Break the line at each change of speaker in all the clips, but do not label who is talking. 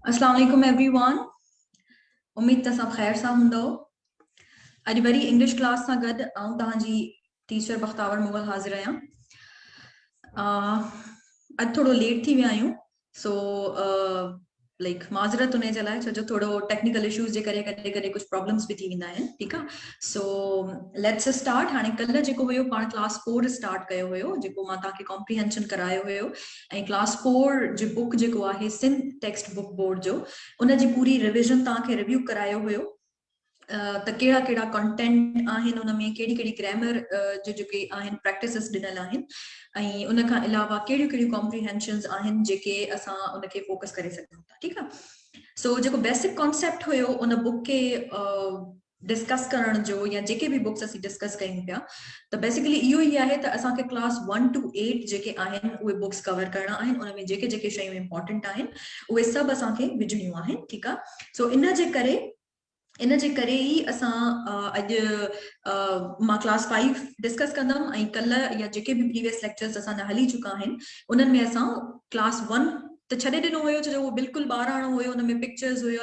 अस्सलाम वालेकुम एवरीवन। उम्मीद त सब खैर सां हूंदो। अॼु वरी इंग्लिश क्लास सां गॾु आऊं तव्हांजी टीचर बख्तावर मुगल हाज़िर आहियां। अॼु थोरो लेट थी विया आहियूं, सो लाइक माज़रत उन जे लाइ, छो जो थोरो टेक्निकल इश्यूज़ जे करे कॾहिं कॾहिं कुझु प्रॉब्लम्स बि थी वेंदा आहिनि। ठीकु आहे, सो लेट्स स्टार्ट। हाणे कल्ह जेको हुयो पाण क्लास 4 स्टार्ट कयो हुयो, जेको मां तव्हांखे कॉम्प्रिहेंशन करायो हुयो, ऐं क्लास 4 जी बुक जेको आहे सिंध टेक्स्ट बुक बोर्ड जो, उन जी पूरी रिविजन तव्हांखे रिव्यू करायो हुयो। त कहिड़ा कहिड़ा कंटेंट आहिनि उन में, कहिड़ी कहिड़ी ग्रामर जो जेके आहिनि प्रैक्टिसिस ॾिनल आहिनि, ऐं उन खां अलावा कहिड़ियूं कहिड़ियूं कॉम्प्रिहेंशन्स आहिनि जेके असां उनखे फोकस करे सघूं था। ठीकु आहे, सो जेको बेसिक कॉन्सेप्ट हुयो उन बुक के डिस्कस करण जो, या जेके भी बुक्स असीं डिस्कस कयूं पिया, त बेसिकली इहो ई आहे त असांखे क्लास 1 to 8 जेके आहिनि उहे बुक्स कवर करणा आहिनि। उन में जेके जेके शयूं इंपॉर्टेंट आहिनि उहे सभु असांखे विझणियूं आहिनि। ठीकु आहे, सो इन जे करे ई असां अॼु मां क्लास 5 डिस्कस कंदमि, ऐं कल्ह या जेके भी प्रीवियस लेक्चर्स असांजा हली चुका आहिनि उन्हनि में असां क्लास 1 त छॾे ॾिनो हुयो, छो जो उहो बिल्कुलु ॿारहाणो हुयो, हुन में पिक्चर्स हुयो,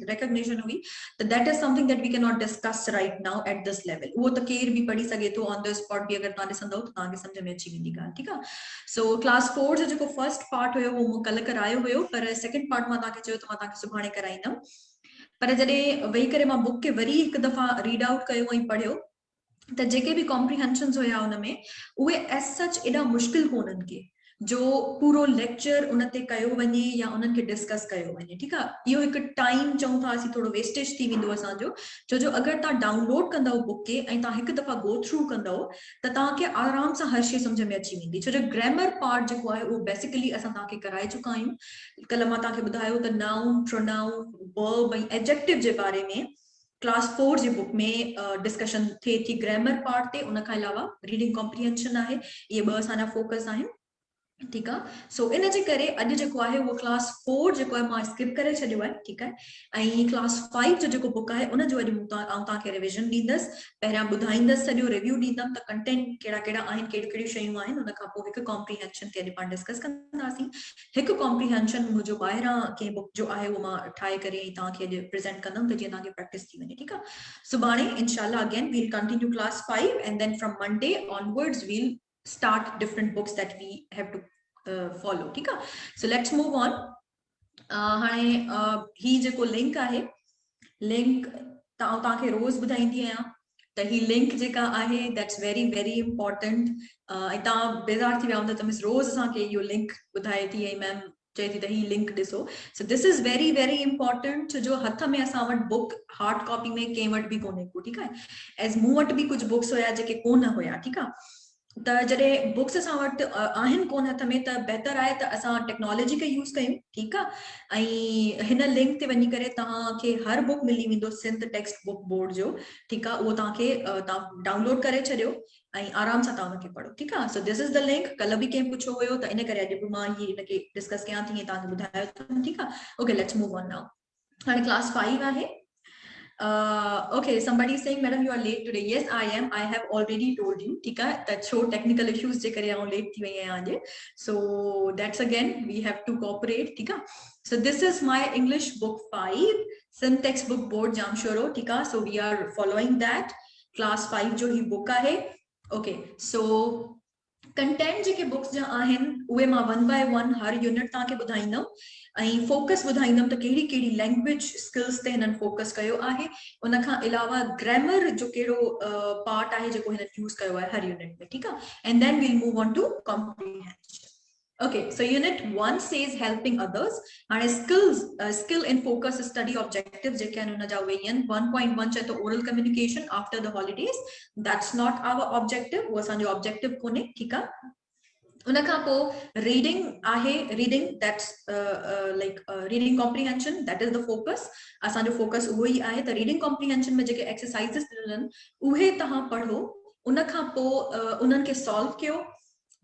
रिकग्निशन हुई, त that is something that we can not discuss right now at this level. उहो त केर बि पढ़ी सघे थो ऑन द स्पॉट बि, अगरि तव्हां ॾिसंदव त तव्हांखे सम्झ में अची वेंदी ॻाल्हि। ठीकु आहे, सो क्लास 4 जो जेको फर्स्ट पार्ट हुयो उहो मूं कल्ह करायो हुयो, पर सेकेंड पार्ट मां तव्हांखे चयो त मां तव्हांखे सुभाणे कराईंदमि। पर जॾहिं वेही करे मां बुक खे वरी हिकु दफ़ा रीड आउट कयो ऐं पढ़ियो, त जेके भी कॉम्प्रिहेंशन्स हुया उन में, उहे एज सच एॾा मुश्किल कोन्हनि के जो पूरो लेक्चर उन ते कयो वञे या उन्हनि खे डिस्कस कयो वञे। ठीकु आहे, इहो हिकु टाइम चऊं था असीं, थोरो वेस्टेज थी वेंदो असांजो, छो जो अगरि तव्हां डाउनलोड कंदव बुक खे ऐं तव्हां हिकु दफ़ा गो थ्रू कंदव त तव्हांखे आराम सां हर शइ सम्झ में अची वेंदी, छो जो ग्रामर पार्ट जेको आहे उहो बेसिकली असां तव्हांखे कराए चुका आहियूं। कल्ह मां तव्हांखे ॿुधायो त नाउन, प्रोनाउन, वर्ब ऐं एडजेक्टिव जे बारे में क्लास 4 जी बुक में डिस्कशन थिए थी ग्रामर पार्ट ते। उन खां अलावा रीडिंग कॉम्प्रिहेंशन आहे, इहे ॿ असांजा फोकस आहिनि। ठीकु आहे, सो इन जे करे अॼु जेको आहे उहो क्लास 4 जेको आहे मां स्किप करे छॾियो आहे। ठीकु आहे, ऐं क्लास 5 जो जेको बुक आहे उन जो अॼु तव्हांखे रिविजन ॾींदसि, पहिरियां ॿुधाईंदसि, सॼो रिव्यू ॾींदमि त कंटेंट कहिड़ा कहिड़ा आहिनि, कहिड़ियूं कहिड़ियूं शयूं आहिनि। उन खां पोइ हिकु कॉम्प्रिहेंशन ते अॼु पाण डिस्कस कंदासीं। हिकु कॉम्प्रिहेंशन मुंहिंजो ॿाहिरां कंहिं बुक जो आहे उहो मां ठाहे करे ऐं तव्हांखे अॼु प्रेज़ेंट कंदमि, त जीअं तव्हांखे प्रैक्टिस थी वञे। ठीकु आहे, सुभाणे इंशाल्लाह again we'll continue class 5 and then from Monday onwards we'll start different books that we have to follow. ठीक है, so let's move on. हाणे ही जेको लिंक आहे, लिंक तव्हांखे रोज़ ॿुधाईंदी आहियां त ही लिंक जेका आहे दैट्स वेरी वेरी इंपॉर्टेंट। ऐं तव्हां बेज़ार थी विया हूंदा त मिस रोज़ असांखे इहो लिंक ॿुधाए थी, ऐं मैम चए थी त ही लिंक ॾिसो। So this is very very important, छो जो हथ में असां वटि बुक हार्ड कॉपी में कंहिं वटि बि कोन्हे को। ठीकु आहे, एज़ मूं वटि बि कुझु बुक्स हुया जेके कोन हुया। ठीकु आहे, त जॾहिं बुक्स असां वटि आहिनि कोन हथ में, त बहितर आहे त असां टेक्नोलॉजी खे यूज़ कयूं। ठीकु आहे, ऐं हिन लिंक ते वञी करे तव्हांखे हर बुक मिली वेंदो सिंध टेक्स्ट बुक बोर्ड जो। ठीकु आहे, उहो तव्हांखे तव्हां डाउनलोड करे छॾियो ऐं आराम सां तव्हां हुनखे पढ़ो। ठीकु आहे, so this is the link. कल्ह बि कंहिं पुछियो हुयो, त इन करे अॼु बि मां हिनखे डिस्कस कयां थी, ऐं तव्हांखे ॿुधायो अथमि। ठीकु आहे, okay let's move on now. हाणे क्लास 5 आहे। Okay, somebody is saying, Madam, you are late today. Yes, I am. I have already told you. ठीक है, that show technical issues जे करे आऊं late थी वई आहियां आज. So that's again we have to cooperate. ठीक है. So this is my English book 5, syntax book board Jamshoro. ठीक है. So we are following that. Class 5 जो ही book आहे. Okay, so कंटेंट जेके बुक्स जा आहिनि उहे मां 1 by 1 हर यूनिट तव्हांखे ॿुधाईंदमि, ऐं फोकस ॿुधाईंदमि त कहिड़ी कहिड़ी लैंग्वेज स्किल्स ते हिननि फोकस कयो आहे। उन खां अलावा ग्रामर जो कहिड़ो पार्ट आहे जेको हिननि यूज़ कयो आहे हर यूनिट में। ठीकु आहे, and then we'll move on to comprehension. Okay, so unit 1 says helping others. हाणे skills, skill in focus study objectives जेके आहिनि उन जा उहे आहिनि। 1.1 चए तो oral communication after the holidays. That's not our objective, वो असांजो objective कोन्हे। ठीकु आहे, उन खां पोइ रीडिंग आहे। Reading that's like reading comprehension, that is the focus. असांजो फोकस उहो ई आहे। त रीडिंग कॉम्प्रिहेंशन में जेके एक्सरसाइज़िस ॾिनल आहिनि उहे तव्हां पढ़ो, उन खां पोइ उन्हनि खे सॉल्व कयो।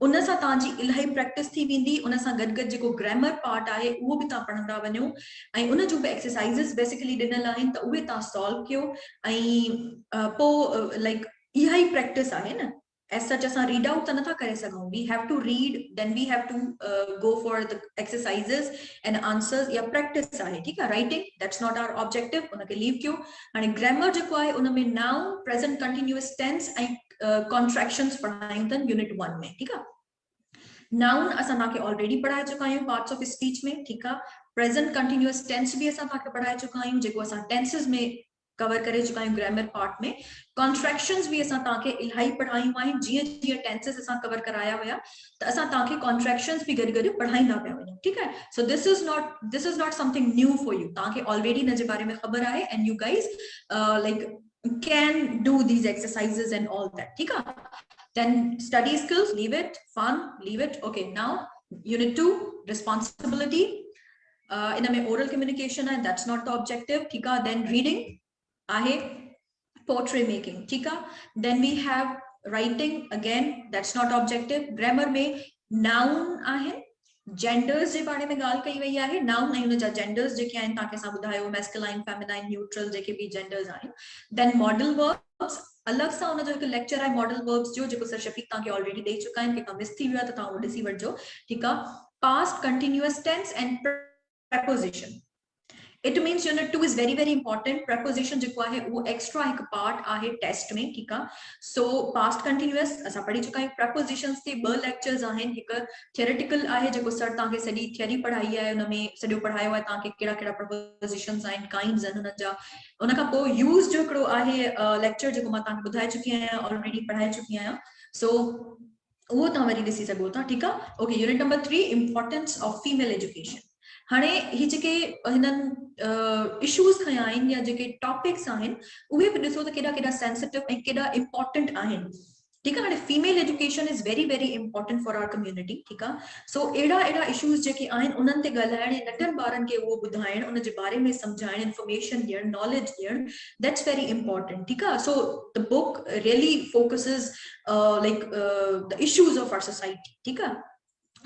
उन सां तव्हांजी इलाही प्रैक्टिस थी वेंदी। उन सां गॾु गॾु जेको ग्रामर पार्ट आहे उहो बि तव्हां पढ़ंदा वञो, ऐं उन जूं बि एक्सरसाइज़िस बेसिकली ॾिनल आहिनि त उहे तव्हां सॉल्व कयो। ऐं पोइ लाइक इहा ई प्रैक्टिस आहे न, as such असां read out त नथा करे सघूं. We have to read, then we have to go for the exercises and answers या practice आहे, ठीक आहे. Writing, that's not our objective, उनखे leave कयो. हाणे grammar जेको आहे उन में noun, present continuous tense ऐं contractions पढ़ायूं अथनि unit 1 में, ठीक आहे. Noun असां तव्हांखे already पढ़ाए चुका आहियूं parts of speech में, ठीक आहे. Present continuous tense भी असां तव्हांखे पढ़ाए चुका आहियूं जेको असां tenses में कवर करे चुका आहियूं ग्रामर पार्ट में. कॉन्ट्रैक्शंस भी असां तव्हांखे इलाही पढ़ायूं आहिनि. जीअं जीअं टेंसेस असां कवर कराया हुया त असां तव्हांखे कॉन्ट्रैक्शंस भी गॾु गॾु पढ़ाईंदा पिया वञूं, ठीकु आहे. So this is not something new for you. तव्हांखे ऑलरेडी हिन जे बारे में ख़बर आहे and you guys like can do these exercises and all that, ठीकु आहे. Then study skills, leave it. Fun, leave it. Okay, now unit 2, responsibility. In a oral communication, and that's not the objective, ठीक है. Then reading आहे, portrait making, ठीक है. Then we have writing, again that's not objective. Grammar में noun आहे, genders जे बारे में ॻाल्हि कई वई आहे. noun ऐं उनजा genders जेके आहिनि तव्हांखे असां ॿुधायो masculine, feminine, neutral जेके भी genders आहिनि. Then modal verbs, अलग सां उनजो हिकु लेक्चर आहे मॉडल वर्ब्स जो जेको सर शफीक तव्हांखे ऑलरेडी ॾेई चुका आहिनि. कंहिंखां मिस थी वियो आहे त तव्हां उहो ॾिसी वठिजो, ठीकु आहे. Past continuous tense and preposition. It means unit 2 is very very important. Preposition जेको आहे वो extra एक part आहे टेस्ट में, ठीक आहे. So past continuous असां पढ़ी चुका आहियूं. prepositions ते ॿ लेक्चर्स आहिनि. हिकु theoretical आहे जेको सर तव्हांखे सॼी थियरी पढ़ाई आहे, उन में सॼो पढ़ायो आहे तव्हांखे कहिड़ा कहिड़ा prepositions आहिनि, kinds आहिनि उन्हनि जा. उन खां पोइ यूज़ जो हिकिड़ो आहे लेक्चर जेको मां तव्हांखे ॿुधाए चुकी आहियां, ऑलरेडी पढ़ाए चुकी आहियां. सो उहो तव्हां वरी ॾिसी सघो था, ठीकु आहे. Okay, unit number 3, importance of female education. हाणे ही जेके हिननि इश्यूज़ खया आहिनि या जेके टॉपिक्स आहिनि उहे बि ॾिसो त केॾा केॾा सेंसिटिव ऐं केॾा इंपॉर्टेंट आहिनि, ठीकु आहे. हाणे female education is very very important for our community, ठीकु आहे. सो अहिड़ा इश्यूज़ जेके आहिनि उन्हनि ते ॻाल्हाइण, नंढनि ॿारनि खे उहो ॿुधाइण, उन जे बारे में सम्झाइण, इंफॉर्मेशन ॾियणु, नॉलेज ॾियणु, दैट्स वेरी इंपॉर्टेंट, ठीकु आहे. So the book really focuses like the issues of our society, ठीकु आहे.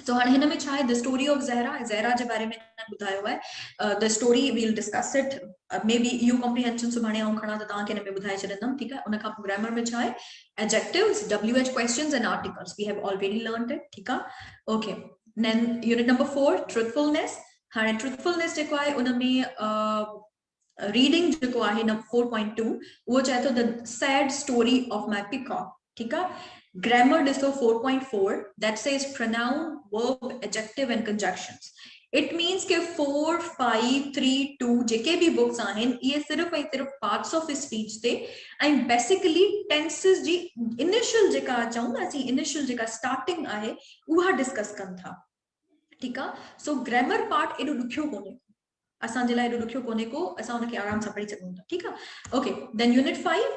So हाणे हिन में छा आहे, द स्टोरी ऑफ ज़हरा जे बारे में ॿुधायो आहे. The story will discuss it, may be इहो कॉम्प्रिहेंशन सुभाणे आउं खणा त तव्हांखे हिन में ॿुधाए छॾींदमि, ठीकु आहे. उन खां पोइ ग्रामर में छा आहे, adjectives, WH questions and articles. We have already learned it, ठीकु आहे. Okay, then unit number 4, truthfulness. हाणे ट्रुथफुलनेस जेको आहे उन में रीडिंग जेको आहे न 4.2 उहो चए थो the sad story of my peacock, ठीकु आहे. Grammar ॾिसो 4.4, that says pronoun, verb, adjective and conjunctions. It means के 4, 5, 3, 2 जेके भी बुक्स आहिनि इहे सिर्फ़ ऐं सिर्फ़ पार्ट्स ऑफ स्पीच ते ऐं बेसिकली टेंसेस जी इनिशियल जेका चऊं था असीं, इनिशियल जेका स्टार्टिंग आहे उहा डिस्कस कनि था, ठीकु आहे. सो ग्रामर पार्ट एॾो ॾुखियो कोन्हे, असांजे लाइ एॾो ॾुखियो कोन्हे को, असां उनखे आराम सां पढ़ी सघूं था, ठीकु आहे. Okay, then unit 5,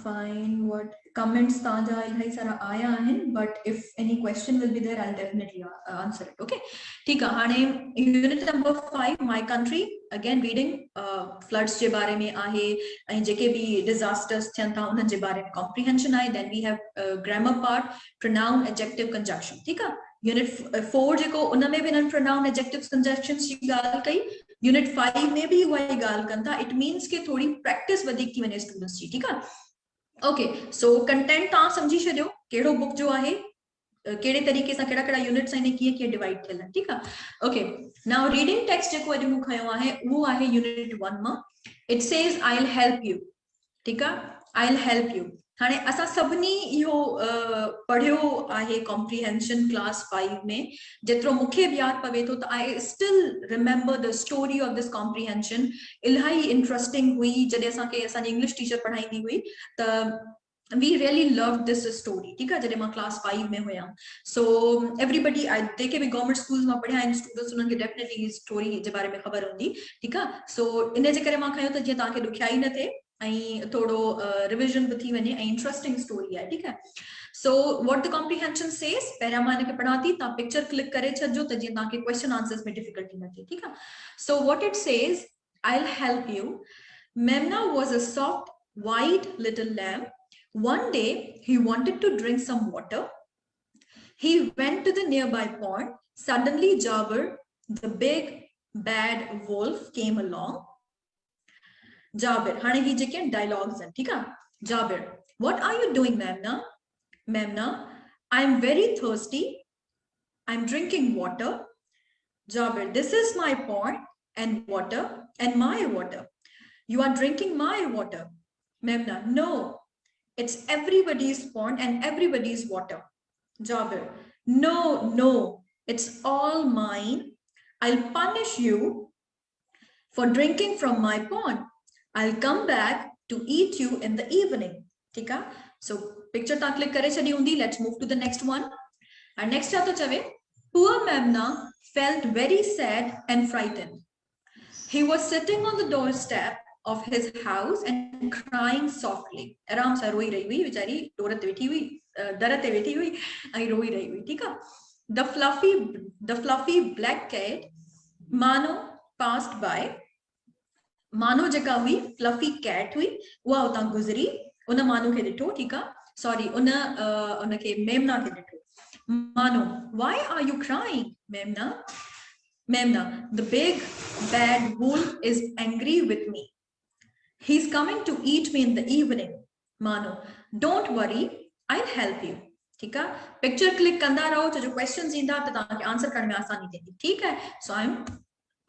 fine. What comments tanja इलाही सारा आया आहिनि, but if any question will be there I'll definitely answer it. Okay, ठीक है. हाणे unit number 5, my country, again reading, floods जे बारे में आहे ऐं जेके भी disasters थियनि था उन्हनि जे बारे में comprehension आहे. then we have grammar part, pronoun, adjective, conjunction, ठीक है. यूनिट 4 जेको उन में भी हिननि pronoun, adjectives, conjunctions जी ॻाल्हि कई. यूनिट 5 में भी उहा ई ॻाल्हि कनि था. इट मीन्स के थोड़ी प्रैक्टिस वधीक थी वञे स्टूडेंट्स जी, ठीकु आहे. ओके, सो कंटेंट तव्हां सम्झी छॾियो कहिड़ो बुक जो आहे, कहिड़े तरीक़े सां कहिड़ा कहिड़ा यूनिट्स आहिनि, कीअं कीअं डिवाइड थियल आहिनि, ठीकु आहे. ओके, नाउ रीडिंग टेक्स्ट जेको अॼु मूं खयो आहे उहो आहे यूनिट 1 मां. It says I will help you, ठीकु आहे. I will help you. हाणे असां सभिनी इहो पढ़ियो आहे कॉम्प्रिहेंशन क्लास 5 में. जेतिरो मूंखे बि यादि पवे थो त I still remember the story of this comprehension. इलाही इंटरेस्टिंग हुई जॾहिं असांखे असांजी इंग्लिश टीचर पढ़ाईंदी हुई त we really loved this story, ठीकु आहे, जॾहिं मां क्लास 5 में हुयमि. सो एवरीबडी जेके बि गवर्नमेंट स्कूल्स मां पढ़िया आहिनि स्टूडेंट्स उन्हनि खे डेफिनेटली स्टोरी जे बारे में ख़बर हूंदी, ठीकु आहे. सो इन जे करे मां खयो त जीअं तव्हांखे ॾुखियाई न थिए ऐं थोड़ो रिविजन भी थी वञे ऐं इंटरेस्टिंग स्टोरी आहे, ठीकु आहे. So what the comprehension says, पहिरियां मां हिनखे पढ़ा थी, तव्हां पिक्चर क्लिक करे छॾिजो त जीअं तव्हांखे क्वेश्चन आंसर्स में डिफिकल्टी न थिए, ठीकु आहे. So what it says, I will help you. Memna was a soft, white little lamb. One day he wanted to drink some water. He went to the nearby pond. Suddenly Jabir, the big bad wolf, came along. Jabir, हाणे ही जेके dialogues हैं, ठीक है. Jabir, what are you doing, Memna? Memna, I'm very thirsty. I'm drinking water. Jabir, this is my pond and water and my water. You are drinking my water. Memna, no, it's everybody's pond and everybody's water. Jabir, no, no, it's all mine. I'll punish you for drinking from my pond. I'll come back to eat you in the evening. ठीक है? So picture ta click करे छड़ी हुंदी. Let's move to the next one. And next है तो चवे. Poor Memna felt very sad and frightened. He was sitting on the doorstep of his house and crying softly. आराम से रोई रही हुई बेचारी डोरत बैठी हुई दरत बैठी हुई आई रोई रही हुई ठीक है. The fluffy black cat Mano passed by. मानो जेका हुई फ्लफी कैट हुई उहा उतां गुज़री उन मानो खे ॾिठो ठीक आहे सॉरी उन खे मेमना खे ॾिठो मानो why are you crying Memna the big bad wolf is angry with me he's coming to eat me in the evening Mano don't worry I'll help you ठीक है पिक्चर क्लिक कंदा रहो तो जो क्वेश्चंस ईंदा त तव्हांखे आंसर करण में आसानी थींदी ठीक है so I am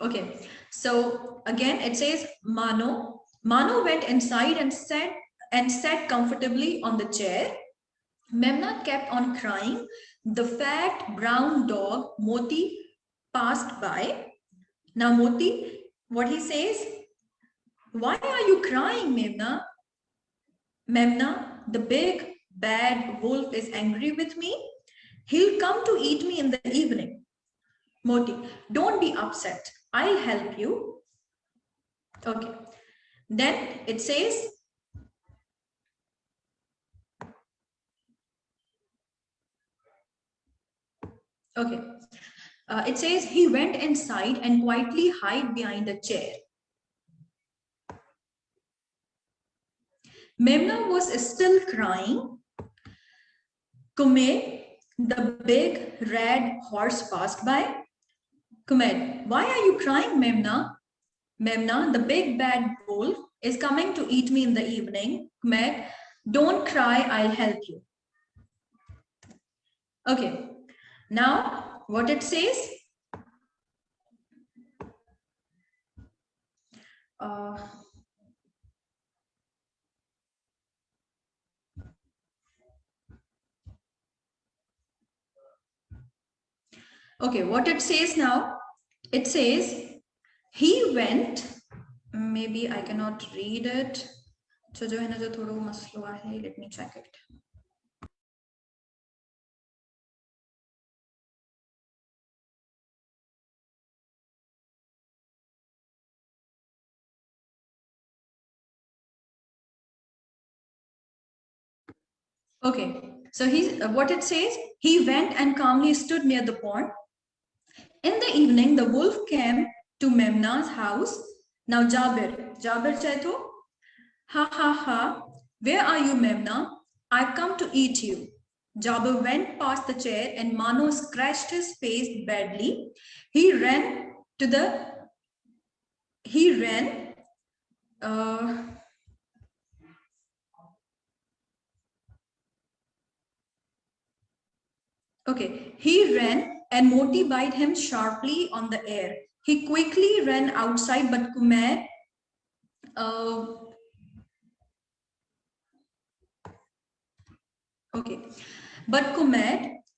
Okay, so again it says Mano went inside and sat comfortably on the chair. Memna kept on crying. The fat brown dog Moti passed by. Now Moti, what he says? Why are you crying, Memna? Memna, the big bad wolf is angry with me. He'll come to eat me in the evening. Moti, don't be upset. I'll help you. Okay. Then it says, okay. It says he went inside and quietly hid behind a chair. Memna was still crying. Kumail, the big red horse passed by. Kumail, why are you crying, Memna? Memna, the big bad wolf is coming to eat me in the evening. Kumail, don't cry, I'll help you. Okay, now what it says? Okay, what it says now? It says he went. Maybe I cannot read it. So जो है ना जो थोड़ा मसला है. Let me check it. Okay, so what it says, he went and calmly stood near the pond. In the evening, the wolf came to Memna's house. Now Jabir chaito, ha ha ha, where are you, Memna? I've come to eat you. Jabir went past the chair and Mano scratched his face badly. He ran. Okay, he ran and Moti bit him sharply on the air. He quickly ran outside, but Kumail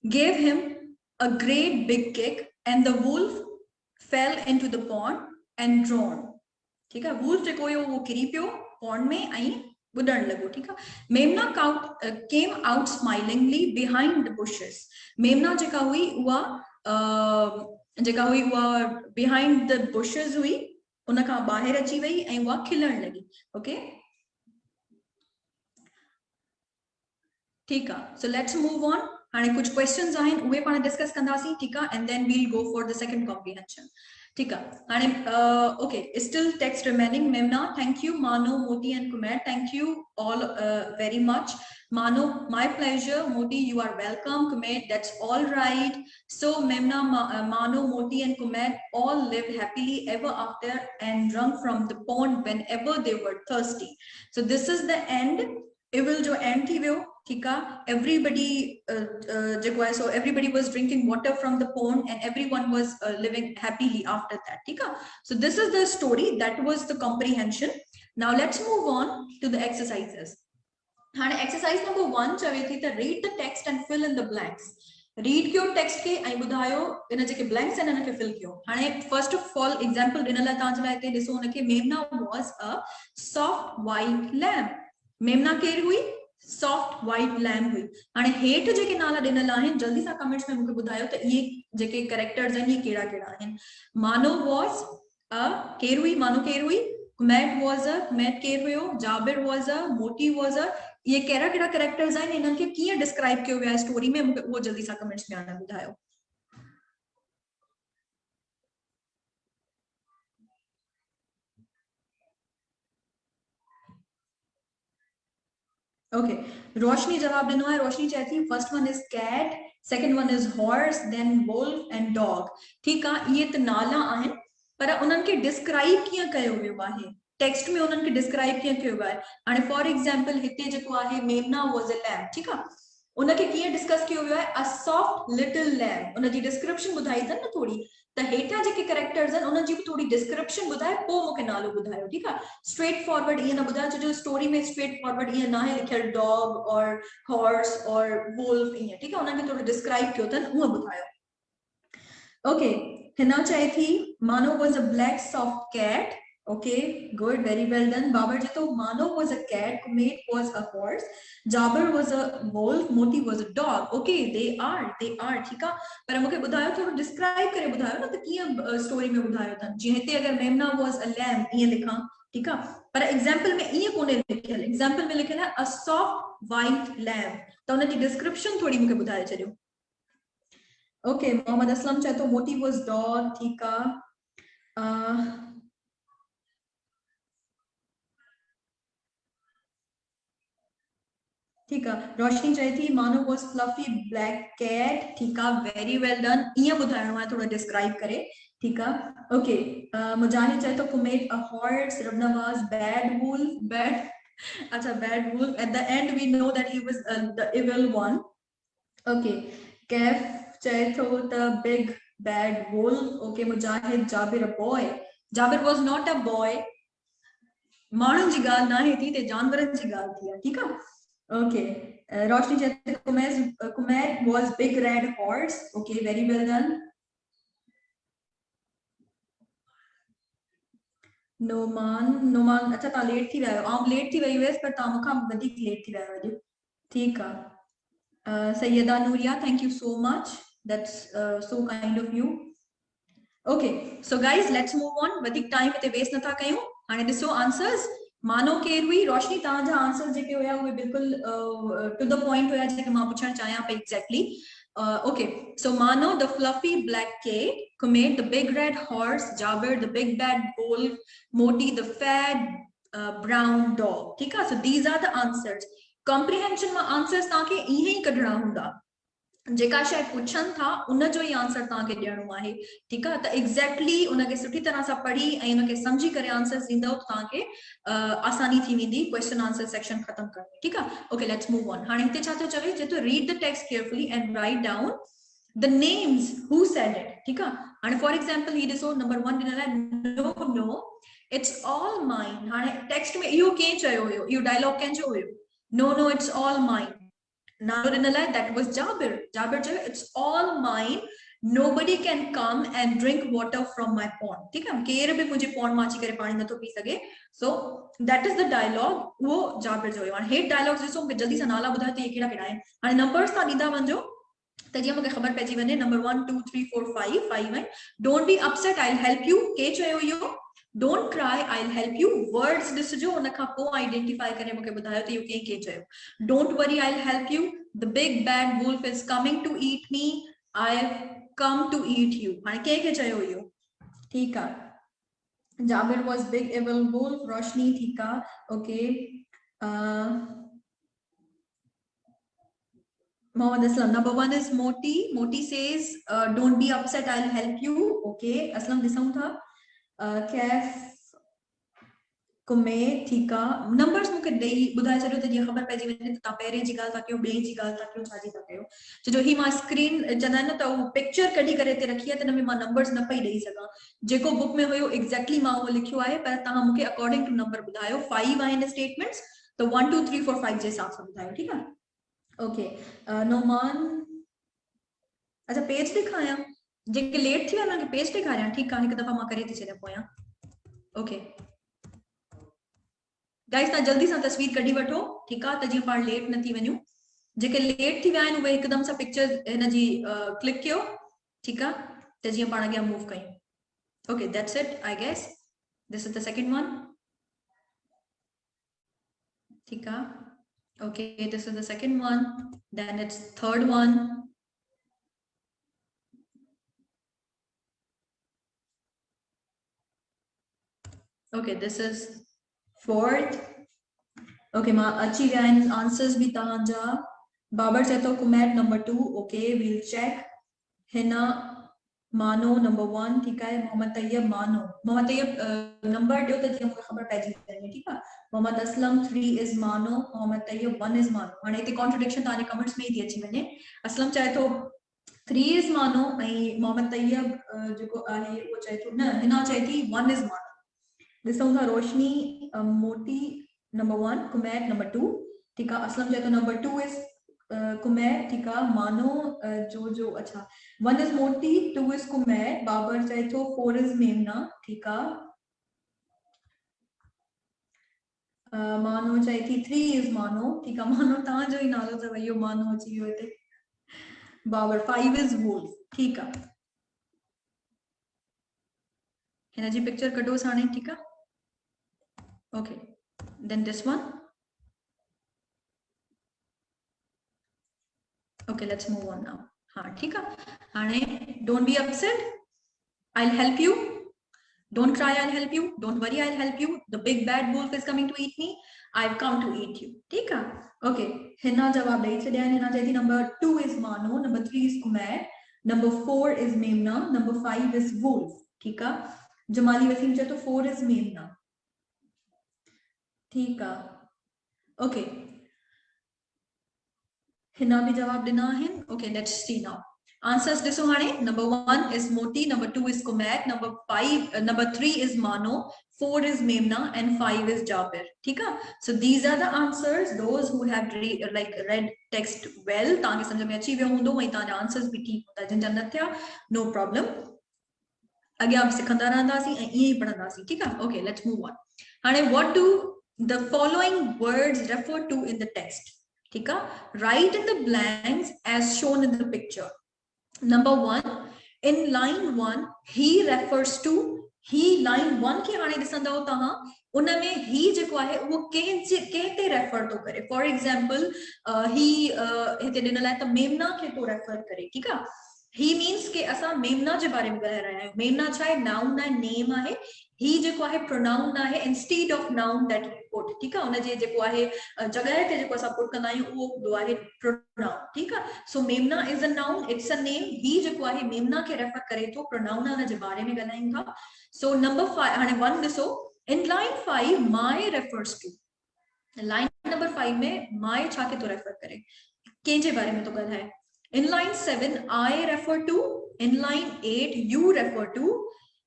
gave him a great big kick and the wolf fell into the pond and drowned. ठीक है, wolf जेको हुयो वो किरी पियो pond में ऐं बुॾण लॻो. ठीक है, Memna came out smilingly behind the bushes. Memna जेका हुई उहा behind the bushes हुई, उन खां ॿाहिरि अची वई ऐं उहा खिलण लॻी. Okay, ठीक आहे. So let's move on. हाणे कुछ questions आहिनि उहे पाण डिस्कस कंदासीं. ठीक आहे, and then we'll go for the second comprehension. ठीक आहे, हाणे okay, still text remaining. Memna, thank you. Mano, Moti and Kumail, thank you all very much. Mano, my pleasure. Moti, you are welcome. Kumail, that's all right. So Memna, Mano, Moti and Kumail all lived happily ever after and drank from the pond whenever they were thirsty. So this is the end. evil जो end थी वियो, ठीक है, everybody जेको है so everybody was drinking water from the pond and everyone was living happily after that, ठीक है. So this is the story, that was the comprehension. Now let's move on to the exercises. हाँ, exercise number 1 चवे थी त read the text and fill in the blanks. Read कयो text के ऐं ॿुधायो इन जेके ब्लैंक्स आहिनि इनखे फिल कयो. हाणे फर्स्ट ऑफ ऑल एग्जांपल ॾिनल आहे तव्हां जे लाइ, हिते ॾिसो उनखे, मेमना was a soft white lamp. मेमना केर हुई? सॉफ्ट वाइट लैम्प हुई. हाणे हेठि जेके नाला ॾिनल आहिनि जल्दी सां कमेंट्स में मूंखे ॿुधायो त इहे जेके कैरेक्टर्स आहिनि इहे कहिड़ा कहिड़ा आहिनि. मानो वाज अ केर हुई? मानो केर हुई? कुमैट वाज अ कुमैट केर हुयो? जाबिर वाज अ मोटी वाज अ. ये कहिड़ा कहिड़ा कैरेक्टर्स आहिनि, इन्हनि खे कीअं डिस्क्राइब कयो वियो आहे स्टोरी में, मूंखे उहो जल्दी सां कमेंट्स में आना ॿुधायो. ओके, रोशनी जवाब ॾिनो आहे. रोशनी चए थी first one is cat, second one is horse, then wolf and dog. ठीक आहे, इहे त नाला आहिनि, पर उन्हनि खे डिस्क्राइब कीअं कयो वियो आहे, टेक्स्ट में उन्हनि खे डिस्क्राइब कीअं कयो वियो आहे. हाणे फॉर एग्जांपल हिते जेको आहे मेमना वाज अ लैम्प, ठीक आहे, उनखे कीअं डिस्कस कयो वियो आहे? A soft little lamp. उनजी डिस्क्रिप्शन ॿुधाई अथनि न थोड़ी, त हेठां जेके कैरेक्टर्स आहिनि उन्हनि जी बि थोड़ी डिस्क्रिप्शन ॿुधाए पोइ मूंखे नालो ॿुधायो. ठीक आहे, स्ट्रेट फॉरवर्ड ईअं न ॿुधायो, छो जो स्टोरी में स्ट्रेट फॉरवर्ड ईअं न आहे लिखियल डॉग और हॉर्स और वुल्फ ईअं. ठीक आहे, उन्हनि खे थोड़ो डिस्क्राइब कयो अथनि, उहो ॿुधायो. ओके, हिना चए थी Mano was a black soft cat. Okay, good, very well done. Babar ji, so Mano was a cat, Kumait was a horse, Jabir was a wolf, Moti was a dog. Okay, they are, ठीक है. पर मूंखे ॿुधायो, थोड़ो describe करे ॿुधायो न त कीअं स्टोरी में ॿुधायो अथनि. जीअं हिते अगर मेमना was a lamb ईअं लिखां, ठीक है, पर एग्जांपल में ईअं कोन्हे लिखियल. एग्जांपल में लिखियल आहे a soft white lamb. त उनजी डिस्क्रिप्शन थोड़ी मूंखे ॿुधाए छॾियो. ओके, मोहम्मद असलम चए थो मोटी was dog. ठीक आहे. ठीक है, रोशनी चए थी Mano was fluffy black cat. ठीक है, वेरी वेल डन. ईअं ॿुधाइणो आहे थोड़ा डिस्क्राइब करे. ठीक है, ओके. मुजाहिद चए थो कुमैट a horse. Rabnawaz bad wolf. Bad, अच्छा, bad wolf. At the end we know that he was the evil one. Okay, Kaif चए थो the big bad wolf. Okay, Mujahid Jabir a boy. Jabir was not a boy. माण्हुनि जी ॻाल्हि न आहे थी, ते जानवरनि जी ॻाल्हि थी आहे. ठीक आहे. Okay, Roshni Chaitra, Kumair was big red horse. Okay, very well done. Noman, अच्छा तव्हां लेट थी विया आहियो. आउं लेट थी वई हुयसि, पर तव्हां मूंखां वधीक लेट थी विया आहियो अॼु. ठीकु आहे. Syeda Nooria, thank you so much. That's so kind of you. Okay, so guys, let's move on. वधीक टाइम हिते वेस्ट नथा कयूं. हाणे ॾिसो आंसर्स. मानो केर हुई? रोशनी, तव्हांजा आंसर जेके हुया उहे बिल्कुलु टू द पॉइंट हुया जेके मां पुछणु चाहियां पई exactly. Okay, so Mano, the fluffy black cat, Kumail, the big red horse, Jabir, the big bad wolf, Moti, the fat brown dog. ठीक है, so these are the answers. Comprehension में answers ताके इहे ही कढणा हुंदा. जेका शय पुछन था उन जो ही आंसर ताके ॾियणो आहे. ठीक है, त एग्जैक्टली उनके सुठी तरह सां पढ़ी ऐं उनके समझी करे आंसर्स ॾींदव त ताके आसानी थी वेंदी क्वेश्चन आंसर सेक्शन खत्म करणी. ठीक है, ओके, लेट्स मूव ऑन. हाणे हिते छा थो चवे, जे तो read the text carefully and write down the names who said it. ठीक है, हाणे फॉर एग्जांपल ही ॾिसो नंबर 1 ॾिनल आहे नो इट्स ऑल माइन. हाणे टेक्स्ट में इहो कंहिं चयो हुयो, इहो डायलॉग कंहिंजो हुयो? No it's all mine. नालो ॾिनल आहे, that was Jabir. Jabir चयो it's all mine. Nobody can come and drink water from my pond. ठीक है, केर भी मुझे पॉन्ड मां अची करे पानी नथो पी सघे. So that is the dialogue. वो जाबिर जो हुयो. हाणे हेठि डायलॉग्स ॾिसो, मूंखे जल्दी सां नाला ॿुधायो त इहे कहिड़ा कहिड़ा आहिनि. हाणे नंबर्स तव्हां ॾींदा वञो त जीअं मूंखे ख़बर पइजी वञे. नंबर 1 2 3 4 5 आहिनि. Don't be upset, I will help you. के चयो इहो? Don't cry, I'll help you. Words ॾिसजो, उन खां पोइ आइडेंटिफाई करे मूंखे ॿुधायो त इहो कंहिं चयो. Don't worry, I'll help you. The big bad wolf is coming to eat me. I've come to eat you. हाणे कंहिंखे चयो इहो? ठीकु आहे. Jabir was big evil wolf. रोशनी, ठीकु आहे. Okay. Mohammed Aslam, number 1 is Moti. Moti says, don't be upset, I'll help you. Okay. Aslam, ॾिसूं था. Kaif, कुमे ठीक आहे नंबर्स मूंखे ॾेई ॿुधाए छॾियो त जीअं ख़बर पइजी वञे त तव्हां पहिरें जी ॻाल्हि था कयो ॿिए जी ॻाल्हि था कयो छा जी था कयो छो जो ही मां स्क्रीन चवंदा आहिनि न त उहो पिक्चर कढी करे हिते रखी आहे त हिन में मां नंबर्स न पई ॾेई सघां जेको बुक में हुयो एग्ज़ैक्टली मां उहो लिखियो आहे पर तव्हां मूंखे अकॉर्डिंग टू नंबर ॿुधायो 5 आहिनि स्टेटमेंट्स त 1 2 3 4 5 जे हिसाब सां ॿुधायो ठीकु आहे ओके नोमान अच्छा पेज ॾेखारियां जेके लेट थी विया उन्हनि खे पेज ॾेखारियां ठीकु आहे हिकु दफ़ा मां करे थी छॾियां पोयां ओके गाइस तव्हां जल्दी सां तस्वीर कढी वठो ठीकु आहे त जीअं पाण लेट न थी वञूं जेके लेट थी विया आहिनि उहे हिकदमि सां पिक्चर हिन जी क्लिक कयो ठीकु आहे त जीअं पाण अॻियां मूव कयूं okay that's it I guess this is the second one ठीकु आहे okay this is the second one then it's third one okay this is fourth okay ma achi viya ahin answers bhi tahanja babar chahe to kumair number 2 okay we'll check hina मानो number 1 ठीक है Mohammad Tayyab number ॾियो त जीअं मूंखे ख़बर पइजी वञे ठीकु आहे मोहम्मद असलम 3 इज़ मानो मोहम्मद तैयब 1 इज़ मानो हाणे हिते कॉन्ट्रडिक्शन तव्हांजे कमेंट्स में ई थी अची वञे असलम चए थो 3 इज़ मानो ऐं मोहम्मद तैयब जेको आहे उहो चए थो न हिना चए थी 1 इज़ मानो ॾिसूं था रोशनी मोटी नंबर 1 कुमैर नंबर 2 ठीक है असलम चए थो नंबर 2 इज़ कुमैर ठीक है मानो जो अच्छा 1 इज मोटी 2 इज कुमैर बाबर चए थो 4 इज मेमना ठीक है मानो चए थी 3 इज मानो ठीक है मानो तव्हां जो ही नालो अथव इहो मानो अची वियो हिते बाबर 5 इज वुल्फ ठीक है हिन जी पिक्चर कढोसि हाणे ठीक है okay then this one okay let's move on now ha theek hai hane don't be upset I'll help you don't cry I'll help you don't worry I'll help you the big bad wolf is coming to eat me I've come to eat you theek hai okay hina jawab dei chhadya hina chahi number 2 is mano number 3 is kumair number 4 is memna number 5 is wolf theek hai jamali wasim chahe to 4 is memna theek hai okay Hina भी जवाब दिना है okay let's see now answers ॾिसो हाणे number 1 is moti number 2 is kumair number 3 is mano 4 is memna and 5 is jabir ठीक है so these are the answers those who have read text well तांखे समझ में अची वियो हूंदो ऐं तांजा आंसर्स भी ठीक हूंदा जिन जा न थिया no problem अॻियां सिखंदा रहंदासीं ऐं ईअं ई पढ़ंदासीं ठीक है okay let's move on हाणे what do the following words refer to in the text ठीक है write in the blanks as shown in the picture number 1 in line 1 he refers to he line 1 के हाणे ॾिसंदव तव्हां उन में ही जेको आहे उहो कंहिं ते रेफर थो करे फॉर एग्जांपल ही हिते ॾिनल आहे त मेमना खे थो रेफर करे ठीक आहे he means के असां मेमना जे बारे में ॻाल्हाए रहिया आहियूं मेमना छा आहे नाउन आहे नेम आहे ही जेको आहे प्रोनाउन आहे instead of noun that we put ठीक आहे उन जे जेको आहे जगह ते जेको असां पुट कंदा आहियूं उहो हूंदो आहे प्रोनाउन ठीक आहे सो मेमना is a noun it's a name ही जेको आहे मेमना खे रेफर करे थो प्रोनाउन उन जे बारे में ॻाल्हायूं था सो नंबर 5 हाणे 1 ॾिसो in line 5 my refers to line number 5 में माय छा खे थो रेफर करे कंहिं जे बारे में थो ॻाल्हाए in line 7 I refer to in line 8 you refer to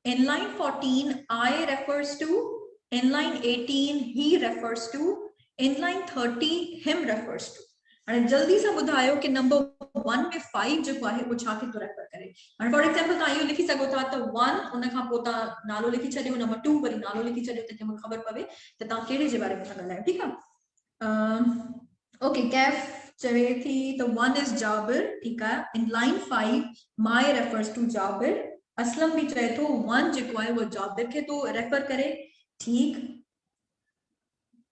in line 14 I refers to in line 18 he refers to in line 30 him refers to हाणे जल्दी सां ॿुधायो कि नंबर 1 में 5 जेको आहे उहो छा खे थो रेफर करे हाणे फॉर एग्जांपल तव्हां इहो लिखी सघो था त 1 उन खां पोइ तव्हां नालो लिखी छॾियो नंबर 2 वरी नालो लिखी छॾियो त मूंखे ख़बर पवे त तव्हां कहिड़े जे बारे में था ॻाल्हायो ठीकु आहे ओके कैफ चवे थी त 1 is Jabir ठीक है in line 5 my refers to Jabir Aslam भी चए थो 1 जेको आहे वो जाबिर खे तो रेफर करे ठीक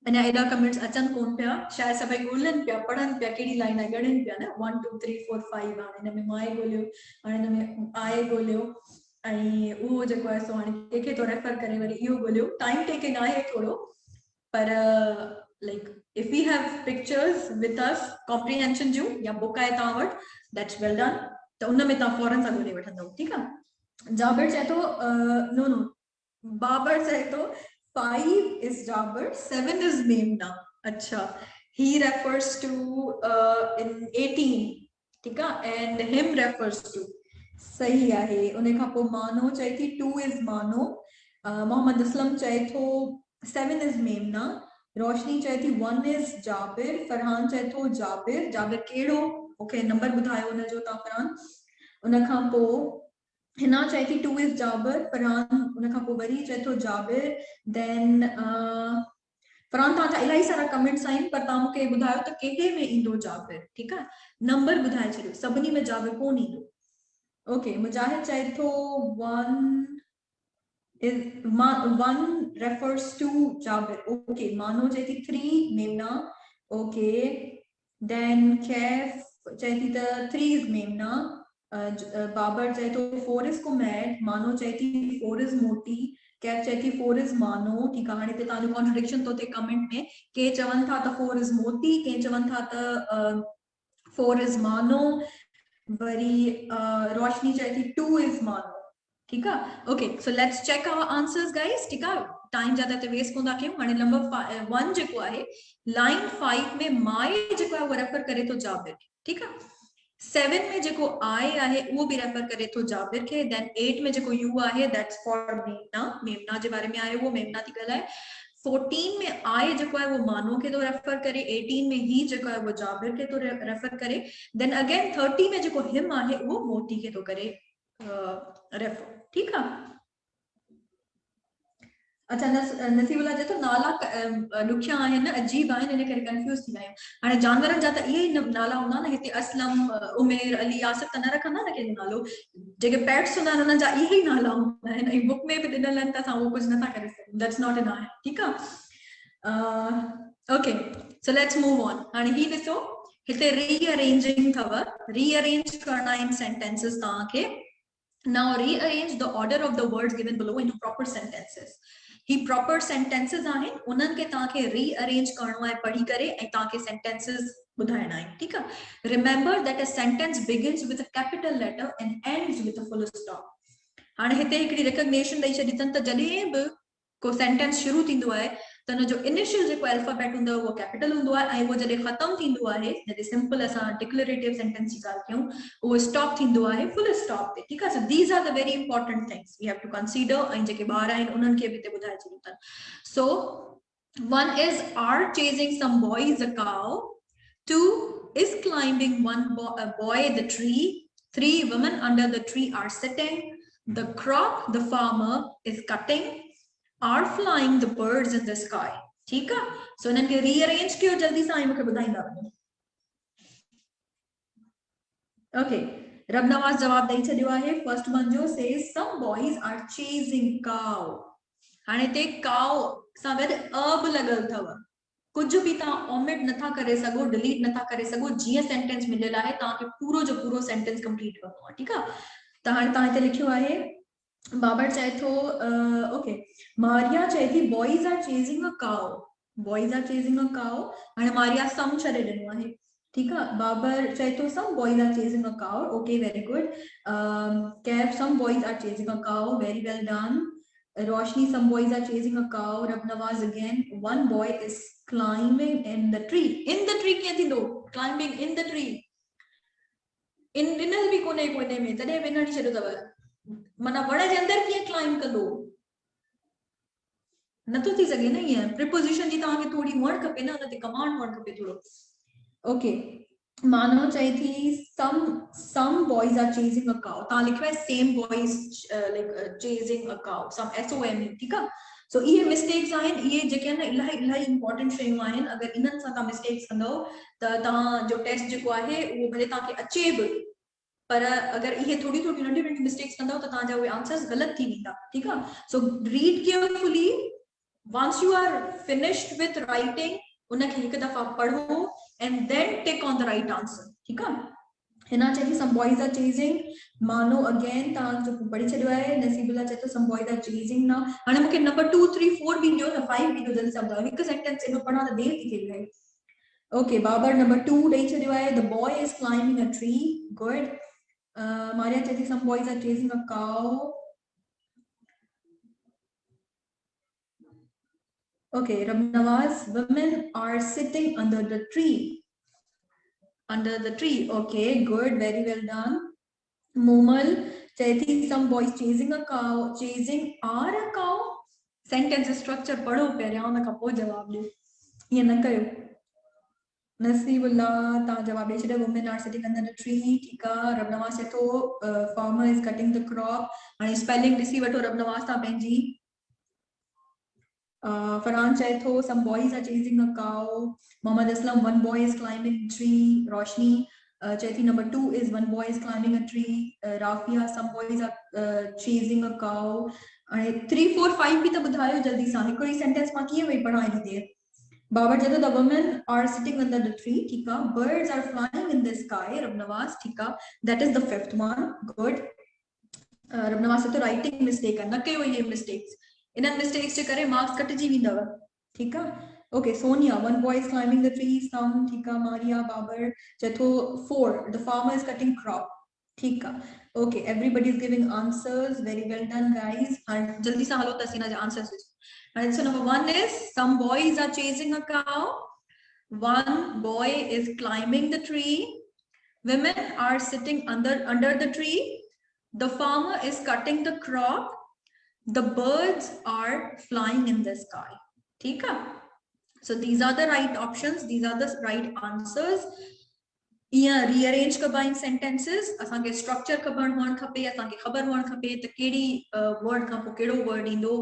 अञा एडा कमेंट्स अचन कोन पिया शायद सभई ॻोल्हनि पिया पढ़नि पिया कहिड़ी लाइन आहे ॻणनि पिया न 1 2 3 4 5 हाणे हिन में माए ॻोल्हियो हाणे हिन में आए ॻोल्हियो ऐं उहो जेको आहे सो हाणे कंहिंखे थो रेफर करे वरी इहो ॻोल्हियो टाइम टेकिंग आहे थोरो पर like if we have pictures with us comprehension जो या बुक आहे तव्हां वटि that's well done त उन में तव्हां फौरन सां ॻोल्हे वठंदव ठीकु आहे जाबिर चए थो नो नो बाबर चए थो 5 is Jabir, 7 is Memna. Acha, he refers to in 18, ठीक है, and him refers to, सही आहे. उन खां पोइ मानो चए थी 2 is मानो, मोहम्मद असलम चए थो 7 is मेमना, रोशनी चए थी 1 is जाबिर, फरहान चए थो जाबिर. जाबिर कहिड़ो, ओके नंबर ॿुधायो हुनजो तव्हां फरहान. उन खां पोइ हिना चए थी 2 is जाबिर, फरहान उन खां पोइ वरी चए थो जाबिर. देन फरहान तव्हांजा इलाही सारा कमेंट्स आहिनि, पर तव्हां मूंखे ॿुधायो त कहिड़े में ईंदो जाबिर. ठीकु आहे, नंबर ॿुधाए छॾियो, सभिनी में जाबिर कोन ईंदो. ओके, मुजाहिद चए थो 1 refers to Jabir. Okay, मानो चए थी 3 मेमना. Okay, then कैफ चए थी त 3 is मेमना. बाबर चए थो 4 is कुमैद, मानो चए थी 4 is मोटी, कैफ चए थी 4 is मानो. ठीकु आहे, हाणे हिते तव्हांजो कॉन्ट्रडिक्शन थो थिए कमेंट में, के चवनि था त 4 is मोती, के चवनि था त 4 is मानो, वरी रोशनी चए थी 2 is मानो. ठीक है, okay, so let's check our answers guys. ठीक है, टाइम ज्यादा ते वेस्ट कोन था कयूं. हाणे नंबर 1 जेको आहे, लाइन 5 में माए जेको आहे वो रेफर करे तो जाबिर. ठीक है, 7 में जेको आए आहे वो भी रेफर करे तो जाबिर के. देन 8 में जेको यू आहे दैट्स फॉर मेमना, मेमना जे बारे में आहे, वो मेमना थी ॻाल्हाए. 14 में आए जेको आहे वो मानो के तो रेफर करे. 18 में ही जेको आहे वो जाबिर के तो रेफर करे. देन अगेन 30 में जेको हिम आहे वो मोती के तो करे रेफर. ठीक है, अच्छा नसीबुल्ला जे तो नाला ॾुखिया आहिनि, अजीब आहिनि, इन करे कंफ्यूज थी विया आहियूं. हाणे जानवरनि जा त इहे ई नाला हूंदा न, हिते असलम, उमेर, अली, आसिफ त न रखंदा न कंहिंजो नालो. जेके पेट्स हूंदा आहिनि उन्हनि जा इहे ई नाला हूंदा आहिनि, ऐं बुक में बि ॾिनल आहिनि, त असां उहो कुझु नथा करे सघूं. दैट्स नॉट इन आहे. ठीकु आहे, okay, so let's move on. हाणे ही ॾिसो, हिते रीअरेंजिंग अथव, रीअरेंज करणा आहिनि सेंटेंसेस तव्हांखे. Now rearrange the order of the words given below into proper sentences. He proper sentences आहिनि, उन्हनि खे तव्हांखे rearrange करणो आहे पढ़ी करे, ऐं तव्हांखे sentences ॿुधाइणा आहिनि. ठीकु आहे, remember that a sentence begins with a capital letter and ends with a full stop. हाणे हिते हिकिड़ी रिकग्नेशन ॾेई छॾी अथनि त जॾहिं बि को सेंटेंस शुरू थींदो आहे त हुन जो इनिशियल जेको अल्फाबेट हूंदो आहे उहो कैपिटल हूंदो आहे, ऐं उहो जॾहिं ख़तम थींदो आहे, जॾहिं सिंपल असां डिक्लेरेटिव सेंटेंस जी ॻाल्हि कयूं, उहो स्टॉप थींदो आहे फुल स्टॉप ते. ठीकु आहे, so these are the very important things we have to consider, ऐं जेके ॿार आहिनि उन्हनि खे बि हिते ॿुधाए छॾियूं अथनि. सो 1 is are chasing some boy is a cow. 2 is climbing a boy the tree. 3 women under the tree are sitting. The crop the farmer is cutting. Are flying the birds in the sky. ठीक है, सो इन्हनि खे rearrange कयो जल्दी सां, ऐं मूंखे ॿुधाईंदा वञो. ओके, रब नवाज जवाब ॾेई छॾियो आहे. फर्स्ट वन जो says some boys are chasing cow. हाणे ते काउ सां गॾु अ बि लॻल अथव, कुछ भी तव्हां ओमिट नथा करे सघो, डिलीट नथा करे सघो. जीअं सेंटेंस मिलियल आहे तव्हांखे पूरो जो पूरो सेंटेंस कंप्लीट करणो आहे. ठीकु आहे, त हाणे तव्हां हिते लिखियो आहे, बाबर चए थो, ओके, मारिया चए थी boys are chasing a cow. Boys are chasing a cow. हाणे मारिया सम छॾे ॾिनो आहे. ठीकु आहे, बाबर चए थो some boys are chasing a cow. Okay, very good. Kaif some boys are chasing a cow. Very well done. Roshni some boys are chasing a cow. Rab Nawaz again, one boy is climbing in the tree. In the tree कीअं थींदो? Climbing in the tree. in ॾिनल बि कोन्हे कोने में, तॾहिं बि न छॾियो अथव. माना वण जे अंदरि कीअं क्लाइम कंदो? नथो थी सघे न ईअं. प्रिपोजिशन जी तव्हांखे थोड़ी हुअणु खपे न, हुन ते कमांड हुअणु खपे थोड़ो. ओके, मानो चए थी some boys are chasing a cow. तव्हां लिखियो आहे same boys like chasing a cow, some SOME. ठीकु आहे, सो इहे मिस्टेक्स आहिनि, इहे जेके आहिनि न इलाही इलाही इंपॉर्टेंट शयूं आहिनि. अगरि इन्हनि सां तव्हां मिस्टेक्स कंदव त तव्हांजो टेस्ट जेको आहे उहो भले तव्हांखे अचे बि, पर अगर ये थोड़ी थोड़ी नंढी नंढी मिस्टेक्स कंदा त तव्हांजा उहे आंसर्स गलत थी वेंदा. ठीकु आहे, so read carefully. Once you are finished with writing, उनखे हिकु दफ़ा पढ़ो and then tick on the right answer. ठीकु आहे, हिना चए थी some boys are chasing. Mano again तव्हां जो पढ़ी छॾियो आहे. नसीबुल्ला चए थो सम बॉयज आर चेजिंग. न हाणे मूंखे नंबर 2 3 4 बि ॾियो न, 5 बि ॾियो जल्दी सां ॿुधायो. हिकु सेंटेंस एॾो पढ़ा त देरि थी थिए पई. ओके, बाबर नंबर 2 ॾेई छॾियो आहे. The boy is climbing a tree. Good. Maria said some boys are chasing a cow. Okay, Rab Nawaz, women are sitting under the tree. Under the tree. Okay, good, very well done. Momal, Chaiti, some boys chasing a cow. Chasing are a cow? Sentence structure पढ़ो पहले उन का पो जवाब दे ये न कयो Nasibullah ता जवाब दे छे women are sitting under the tree ठीक है रब नवाज से तो farmer is cutting the crop and spelling ॾिसी वठो रब नवाज ता पंहिंजी Farhan Chaitho, some boys are chasing a cow. Muhammad Aslam, one boy is climbing a tree. Roshni, Chaithi number 2 is one boy is climbing a tree. Rafia, some boys are chasing a cow. 3, 4, 5 भी तो बतायो जल्दी सा हिकड़ी sentence में किए वही पढ़ाई दी दे Babar जदो the women are sitting under the tree ठीक है birds are flying in the sky रब नवाज ठीक है that is the 5th one good रब नवाज से तो writing mistake है न कयो ये mistakes इन मिस्टेक्स जे करे मार्क्स कटजी वेंदव ठीक है okay Sonia one boy is climbing the tree some ठीक है मारिया बाबर चथो 4 the farmer is cutting crop ठीक है okay everybody is giving answers very well done guys and जल्दी से हलो तसीना जे answers answer number 1 is some boys are chasing a cow one boy is climbing the tree women are sitting under the tree the farmer is cutting the crop the birds are flying in the sky ठीक है so these are the right options these are the right answers या rearrange combine sentences असां के structure खबर हुअण खपे असां के खबर हुअण खपे त केड़ी word खां पो केड़ो word इंदो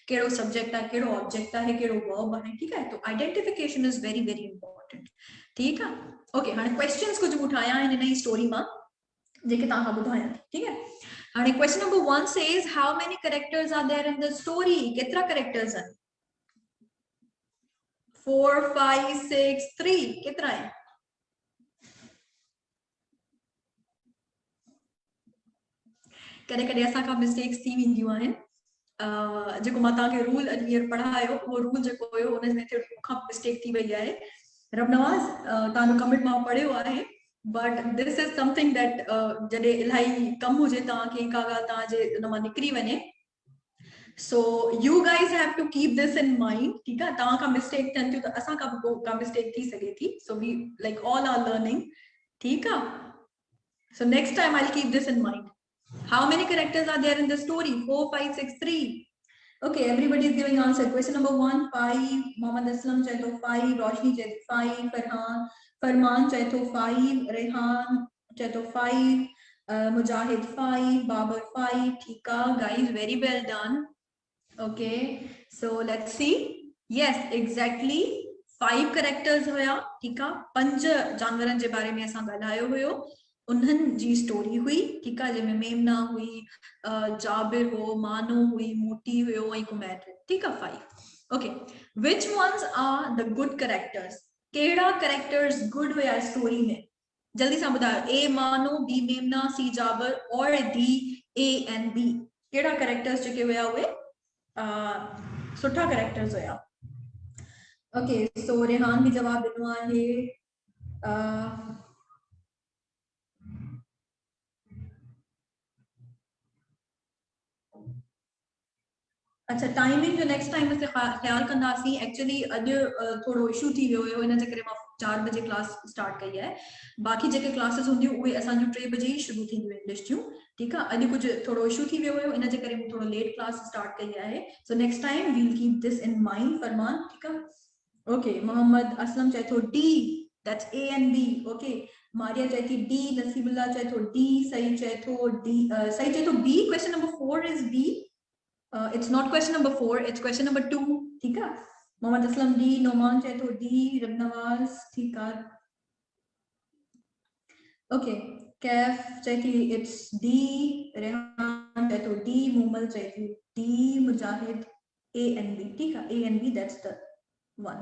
केड़ो subject है केड़ो object है केड़ो verb है ठीक है तो identification is very very important ठीक है ओके हाने क्वेश्चंस कुछ उठाया है इन स्टोरी में जेके तां बुधाया ठीक है And question number 1 says, how many characters are there in the story? Ketra characters are? 4, 5, 6, 3. Ketra hai? कॾहिं असां खां मिस्टेक्स थी वेंदियूं आहिनि जेको मां तव्हांखे रूल अजमेर पढ़ायो उहो रूल जेको हुयो उन में थोरी मूंखां मिस्टेक थी वई आहे रब नवाज़ तव्हांजो कमेंट मां पढ़ियो आहे but this is something that जॾहिं इलाही कम हुजे तव्हांखे का ॻाल्हि तव्हांजे उन मां निकिरी वञे so you guys have to keep this in mind ठीक आहे तव्हां खां मिस्टेक थियनि थियूं त असां खां बि का मिस्टेक थी सघे थी so we like all are learning ठीक आहे so next time I'll keep this in mind how many characters are there in the story 4 5 6 3 okay everybody is giving answer question number 1 5 Mohammad Aslam chaito 5 Roshni chaito 5 Farman chaito 5 Rehan chaito 5 Mujahid 5 Babar 5 ठीक है guys very well done okay so let's see yes exactly 5 characters होया ठीक है 5 जानवरन जे बारे में असां ॻाल्हायो हुयो उन्हनि जी स्टोरी हुई ठीक है जंहिंमें मेमना हुई जाबिर हो मानो हुई मोटी हुयो ऐं कुमैर हो ठीक है 5 okay which ones are the good characters केड़ा characters good हुया स्टोरी में जल्दी से बताओ ए मानो बी मेमना सी जाबिर और डी ए एंड बी केड़ा characters जेके हुया हुए सुठा characters हुया ओके सो रेहान भी जवाब ॾिनो आहे अच्छा टाइमिंग जो नेक्स्ट टाइम से ख्याल कंदासीं एक्चुअली अॼु थोड़ो इशू थी वियो हुयो इन जे करे मां 4 बजे क्लास स्टार्ट कई है बाकी जेके क्लासेस हुंदियूं उहे असां जो 3 बजे ही शुरू थींदियूं इंग्लिश जूं ठीक है अॼु कुछ थोड़ो इशू थी वियो हुयो इन जे करे मूं थोड़ो लेट क्लास स्टार्ट कई है so next time we will keep this in mind Farman ठीक है ओके मोहम्मद असलम चाहे D that's A and B okay Maria चाहे डी नसीबुल्ला चाहे डी सही चाहे डी सही चाहे B question number 4 is B it's not question number 4 it's question number 2 ठीक है मोहम्मद असलम डी नोमान चाहे डी रबनवाज ठीक है ओके कैफ चाहे it's डी रेहान चाहे डी मोमल चाहे D Mujahid A and B ठीक है A and B that's the one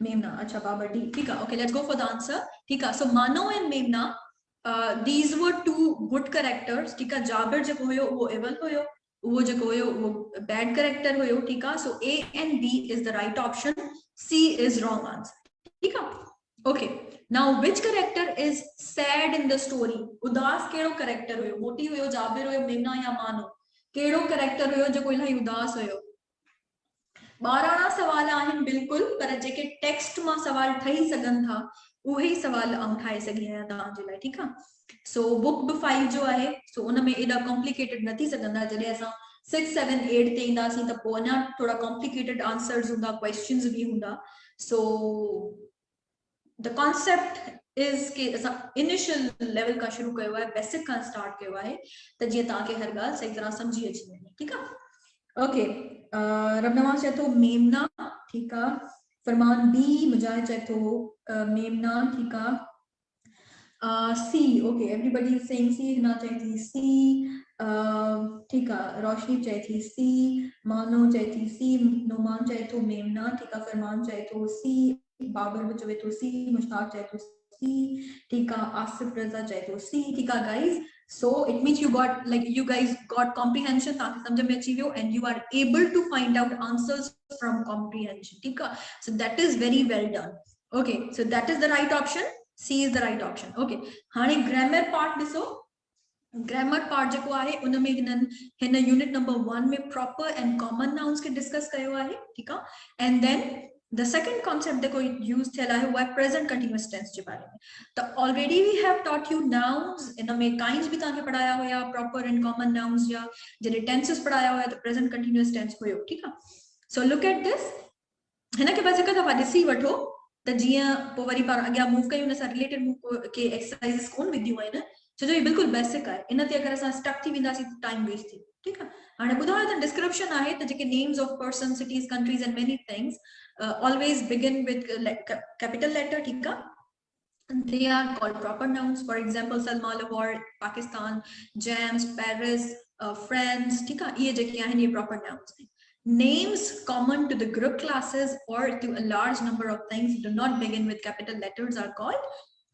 मेमना अच्छा बाबर डी ठीक है okay let's go for the answer ठीक है so मानो and मेमना these were two good characters ठीक है जाबिर जो हुयो वो एवल हुयो वो जो हुयो वो बैड कैरेक्टर हुयो ठीक है so A and B is the right option C is wrong answer ठीक है okay now which character is sad in the story उदास केड़ो कैरेक्टर हुयो मोटी हुयो जाबिर हुयो मेमना या मानो केड़ो कैरेक्टर हुयो जो इलाही उदास हुयो 12 सवाल आहिनि बिल्कुल, पर जेके टेक्स्ट मां सवाल ठही सघनि था उहे ही सवाल आऊं ठाहे सघी आहियां तव्हांजे लाइ, ठीकु आहे। सो बुक 5 जो आहे, सो उन में एॾा कॉम्प्लिकेटेड न थी सघंदा। जॾहिं असां 6, 7, 8 ते ईंदासीं त पोइ अञा थोड़ा कॉम्प्लिकेटेड आंसर्स हूंदा, क्वेश्चंस भी हूंदा। सो द कॉन्सेप्ट इज के असां इनिशियल लेवल का शुरू कयो आहे, बेसिक का स्टार्ट कयो आहे, त जीअं तव्हांखे हर ॻाल्हि सही तरह समझी अची वञे, ठीकु आहे। ओके, रबनवा चए थो मेमना, ठीकु आहे। फरमान बी, मुजाहिद चए थो मेमना, ठीकु आहे। C, okay, everybody is saying C. Hina चए थी C, ठीकु आहे। रोशनी चए थी C, मानो चए थी C, नुमान चए थो मेमना, ठीकु आहे। फरमान चए थो C, बाबर भी चवे थो C, मुश्ताक चए थो C, ठीकु आहे। आसिफ रज़ा चए थो C, ठीकु आहे guys। So it means you guys got comprehension, तव्हांखे सम्झ में अची वियो, and you are able to find out answers from comprehension, ठीकु आहे। So that is very well done. Okay, so that is the right option. C is the right option. Okay, हाणे grammar part ॾिसो। Grammar part जेको आहे उन में हिन unit number 1 में प्रॉपर एंड कॉमन नाउन्स के डिस्कस कयो आहे, ठीकु आहे। And then the second concept जेको यूज थियल आहे वो आहे प्रेजेंट कंटीन्यूअस टेंस जे बारे में। तो already we have taught you nouns, इन में काइंड्स भी तव्हांखे पढ़ाया हुया, प्रॉपर एंड कॉमन नाउन्स या जॾहिं टेंसेस पढ़ाया हुया त प्रेजेंट कंटीन्यूअस टेंस हुयो, ठीकु आहे। सो लुक एट दिस, हिन खे बस हिकु दफ़ा ॾिसी वठो त जीअं पोइ वरी पाण अॻियां मूव कयूं, हुन सां रिलेटेड के एक्सरसाइज़िस कोन विधियूं आहिनि, छो जो ये बिल्कुल बेसिक है। इन ते अगर असां स्टक थी वेंदासीं त टाइम वेस्ट थी, ठीकु आहे। हाणे ॿुधायो त डिस्क्रिप्शन आहे त जेके names of person, cities, countries and many things always begin with capital letter, ठीकु आहे। They are called proper nouns. For example, Salma, Lahore, Pakistan, Jams, Paris, France, ठीक है। ये जेके आहिनि ये proper nouns हैं। Names common to the group classes or to a large number of things do not begin with capital letters are called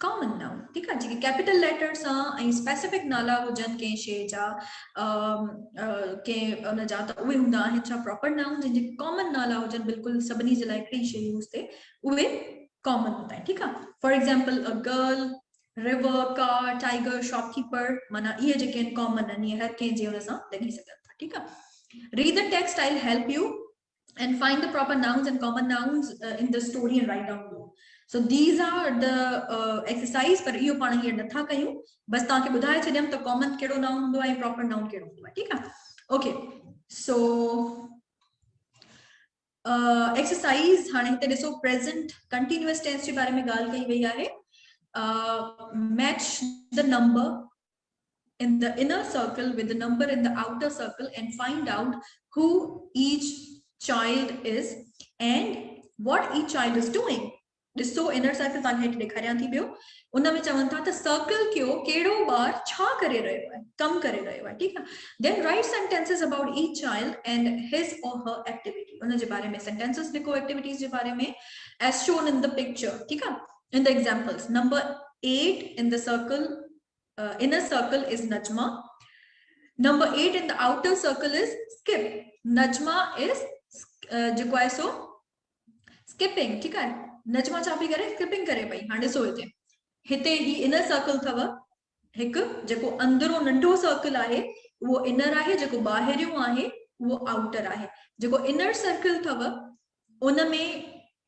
common noun, ठीक है। जेके capital letters सां ऐं specific नाला हुजनि कंहिं शइ जा, कंहिं उन जा, त उहे हूंदा आहिनि छा proper nouns। ऐं जेके common नाला हुजनि बिल्कुलु सभिनी जे लाइ हिकिड़ी शइ यूज़ थिए, उहे कॉमन होता है, ठीक है। For example a girl, river, car, tiger, shopkeeper, माना ये जेके कॉमन आहिनि, ये हर कंहिं जे हुन सां लॻी सघनि था, ठीक है। Read the text, I will help you and find the proper nouns and common nouns in the story and write down below. So these are the exercise, पर इहो पाण हीअं नथा कयूं, बस तव्हांखे ॿुधाए छॾियमि त कॉमन कहिड़ो नाउन हूंदो आहे, प्रॉपर नाउन कहिड़ो हूंदो आहे, ठीकु आहे। ओके, सो एक्सरसाइज हाणे हिते ॾिसो, प्रेजेंट कंटीन्यूअस टेंस जे बारे में ॻाल्हि कई वई आहे। Match the number in the inner circle with the number in the outer circle and find out who each child is and what each child is doing. ॾिसो इनर सर्कल तव्हांखे हेठि ॾेखारियां थी पियो, उन में चवनि था त सर्कल कयो कहिड़ो ॿार छा करे रहियो आहे, कमु करे रहियो आहे, ठीकु आहे। Then write sentences about each child and his और हर एक्टिविटी, उन जे बारे में सेंटेंसेस लिखो एक्टिविटीज जे बारे में as shown in the picture, ठीकु आहे। In the examples, number 8 in the circle inner circle is Najma. Number 8 in the outer circle is Skip. Najma is जेको आहे सो skipping, ठीक है। नजमा छा पई करे, स्किपिंग करे पई। हाणे ॾिसो हिते ही इनर सर्कल अथव, हिकु जेको अंदरो नंढो सर्कल आहे उहो इनर आहे, जेको ॿाहिरियों आहे उहो आउटर आहे। जेको इनर सर्कल अथव उन में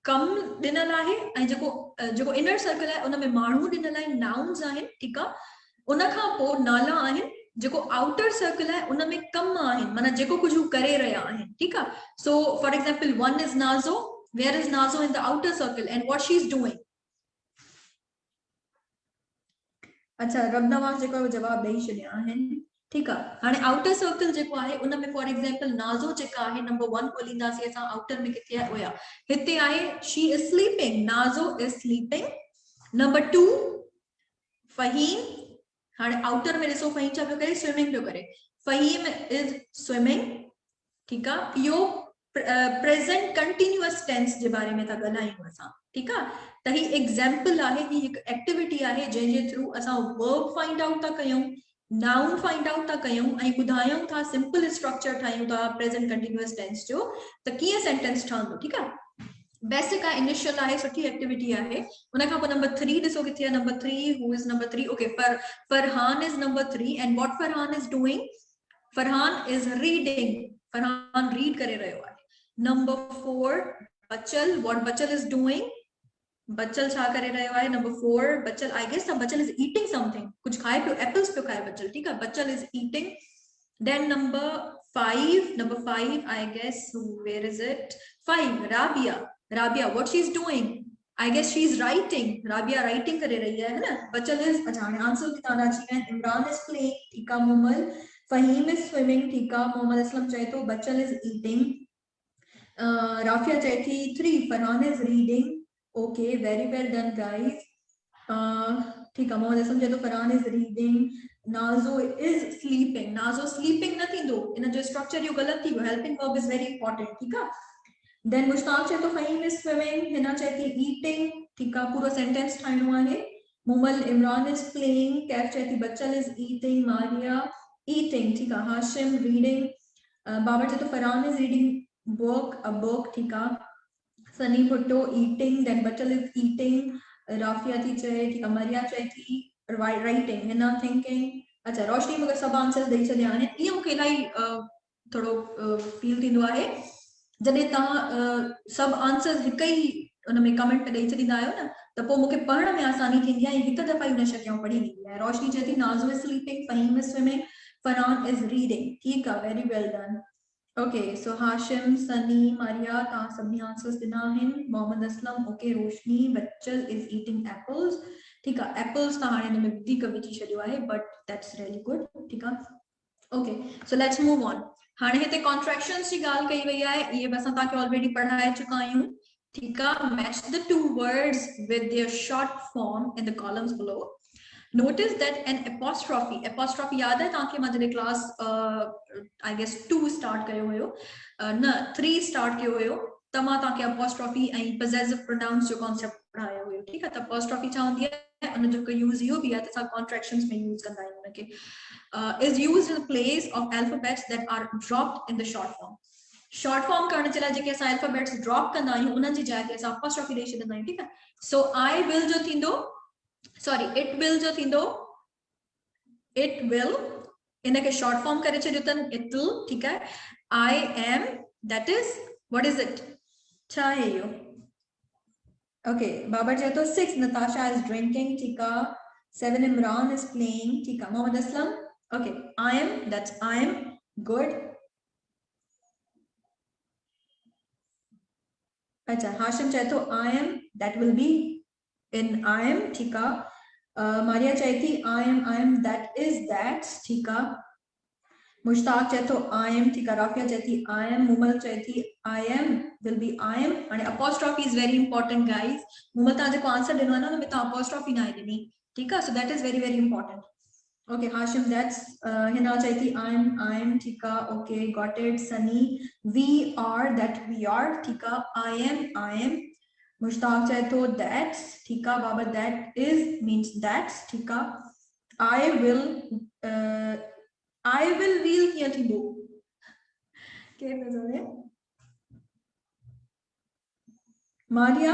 कम ॾिनल आहे, ऐं जेको इनर सर्कल आहे उन में माण्हू ॾिनल आहिनि, नाउन्स आहिनि, ठीकु आहे। उन खां पोइ नाला आहिनि। जेको आउटर सर्कल आहे उन में कम आहिनि, माना जेको कुझु करे रहिया आहिनि, ठीकु आहे। So for example 1 is Nazo, where is Nazo in the outer circle and what she is doing. अच्छा, रबनवा जेको जवाब ॾेई छॾिया आहिनि, ठीकु आहे। हाणे आउटर सर्कल जेको आहे उन में फॉर एग्जांपल नाज़ो जेका आहे नंबर 1 खोलींदासीं असां, आउटर में किथे आहे हुया, हिते आहे she is sleeping, Nazo is sleeping. Number 2 Faheem, हाणे आउटर में ॾिसो फहीम छा पियो करे, स्विमिंग पियो करे, फहीम इज स्विमिंग, ठीकु आहे। इहो प्रेजेंट कंटीन्यूअस टेंस जे बारे में था ॻाल्हायूं असां, ठीकु आहे। त ही एग्जाम्पल आहे, ही हिकु एक्टिविटी आहे जंहिंजे थ्रू असां वर्ब फाइंड आउट था कयूं, नाउन फाइंड आउट था कयूं ऐं ॿुधायूं था, सिंपल स्ट्रक्चर ठाहियूं था प्रेजेंट कंटीन्यूअस टेंस जो, त कीअं सेंटेंस ठहंदो, ठीकु आहे। बेसिक आहे, इनिशियल आहे, सुठी एक्टिविटी आहे। उन खां पोइ नंबर 3 ॾिसो किथे आहे, number 3, who is number 3, okay, Farhan is number 3 and what Farhan is doing, Farhan is reading, Farhan read करे रहियो आहे। Number 4, Bachal. What Bachal is doing? Bachal छा करे रहे है? Number 4, Bachal. I guess Bachal is eating something. कुछ खाए पे apples पे खाए Bachal. ठीक है? Bachal is eating. Then number 5, I guess, where is it? 5, Rabia. Rabia, what she's doing? I guess she's writing. Rabia writing करे रही है ना? Bachal is, अच्छा आंसर कितना चाहिए? Imran is playing. ठीक है मोमल. Fahim is swimming. ठीक है मोहम्मद असलम चाहिए तो Bachal is eating. Rafia चाहिए 3. Farhan is reading. Okay, very well done guys. ठीक है मोहम्मद असलम चाहिए तो Farhan is reading. Nazo is sleeping. Nazo sleeping nothing though. In a structure you गलत थी. Helping verb is very important. ठीक है. Then Mushtaq चाहिए तो Fahim is swimming. हिना चाहिए eating. ठीक है पूरा sentence ठाइनो आहे. Mumal Imran is playing. Kaif चाहिए Bachal is eating. Maria eating. ठीक है. Hashim reading. बाबर चाहिए तो Farhan is reading a book. ठीक है. Sunny Bhutto eating. Then Bachal is eating. Rafia थी चाहिए. ठीक है. Maria चाहिए थी writing. हिना thinking. अच्छा रोशनी मगर सब आंसर्स ॾेई छॾिया आहिनि. इहो मूंखे इलाही थोरो फील थींदो आहे जॾहिं तव्हां सभु आंसर्स हिक ई उन में कमेंट में ॾेई छॾींदा आहियो न त पोइ मूंखे पढ़ण में आसानी थींदी आहे. हिकु दफ़ा ई उन शइ पढ़ी वेंदी आहे. रोशनी चए थी Nazo is sleeping, Faheem is swimming, Farhan is reading. ठीकु आहे, very well done. Okay so Hashim, Sunny, Maria तव्हां सभिनी आंसर्स ॾिना आहिनि. मोहम्मद असलम ओके. रोशनी बच्चल इज ईटिंग एप्पल्स. ठीक है. एप्पल्स तो हाणे हिन में वधीक विझी छॾियो आहे बट दैट्स रियली गुड. ठीक है. Okay so let's move on. हाणे हिते कॉन्ट्रैक्शंस जी ॻाल्हि कई वई आहे. ये असां तव्हांखे ऑलरेडी पढ़ाए चुका आहियूं. ठीक है. Match the two words with their short form in the columns below. Notice that an apostrophe याद है तव्हांखे मां जॾहिं क्लास आई गेस 2 स्टार्ट कयो हुयो न 3 स्टार्ट कयो हुयो त मां तव्हांखे apostrophe ऐं possessive pronouns जो कॉन्सेप्ट पढ़ायो हुयो. ठीक है. त apostrophe छा हूंदी आहे उन जो यूज इहो बि आहे त असां कॉन्ट्रैक्शंस में यूज कंदा आहियूं उनखे. is used in place of alphabets that are dropped in the short form. Short form करण जे लाइ जेके असां अल्फाबेट्स ड्रॉप कंदा आहियूं उन्हनि जी जाइ ते असां apostrophe ॾेई छॾींदा आहियूं. ठीक है. सो I will जो थींदो, सॉरी it will जो थींदो, it will इनके शॉर्ट फॉर्म करे छॾियो अथनि it will. ठीक है. I am, that is, what is it? छा आहे इहो? ओके बाबर चए थो 6 Natasha is drinking. ठीक है. 7 Imran is playing. ठीक है. Mohammad Aslam okay. I am, that's I am. Good. अच्छा हाशिम चाहे तो I am, that will be in I am. ठीक है. मारिया चाहती I am, that is that. ठीक है. मुश्ताक चाहे तो I am. ठीक है. राफिया चाहती I am. मुमल चाहती I am will be I am. and apostrophe is very important guys. Mumal तव्हां जेको आंसर ॾिनो आहे न उनमें तव्हां apostrophe न आहे ॾिनी. ठीक है. so that is very very important. Okay Hashim, that's Hina चाहती I am. ठीक है. okay got it. Sunny we are, that we are. ठीक है. I am. मुश्ताक चाहे तो that's. ठीक है. बाबा that is means that's. ठीक है. I will कीअं थींदो? केर नज़र है? मारिया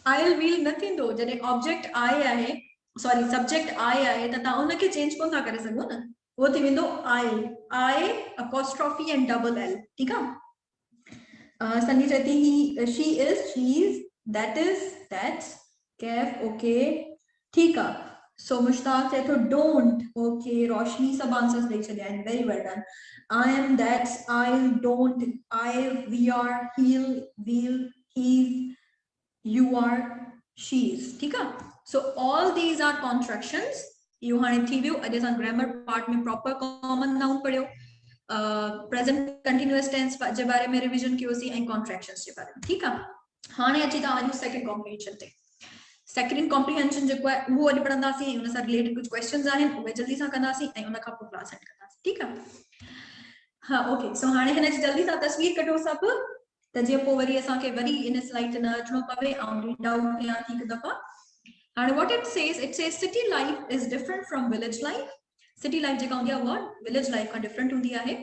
I will न थींदो जॾहिं ऑब्जेक्ट I आहे, सॉरी सब्जेक्ट I आहे त तव्हां उनखे चेंज कोन था करे सघो न. वो थी वेंदो I apostrophe and double L. ठीक है. सनी चहती ही she is, that is, that's. Kaif okay. ठीक है. सो मुश्ताक चए तो don't. ओके रोशनी सब आंसर्स ॾेई छॾिया आहिनि. Very well done. I am, that's, I, don't, I, we are, he'll, we'll, he's, you are, she's. ठीक है. so all these are contractions. इहो हाणे थी वियो. अॼु असां ग्रामर पार्ट में प्रॉपर कॉमन नाउन पढ़ियो, प्रेजेंट कंटिन्यूअस टेंस जे बारे में रिवीजन कयोसीं ऐं कॉन्ट्रैक्शंस जे बारे में. ठीक है. हाणे अची था वञूं सेकंड कॉम्प्रिहेंशन ते. सेकंड कॉम्प्रिहेंशन जेको आहे उहो अॼु पढ़ंदासीं. उन सां रिलेटेड कुछ क्वेश्चंस आहिनि उहे जल्दी सां कंदासीं ऐं उन खां पोइ क्लास एंड कंदासीं. ठीक है. हाँ ओके सो हाणे हिन जी जल्दी सां तस्वीर कढो सभु त जीअं पोइ वरी असांखे वरी इन स्लाइड ते न अचणो पवे ऐं रीड आउट कयां थी हिकु दफ़ा. हाणे what it says city life is different from village life. City life जेका हूंदी आहे उहा विलेज लाइफ खां डिफरेंट हूंदी आहे.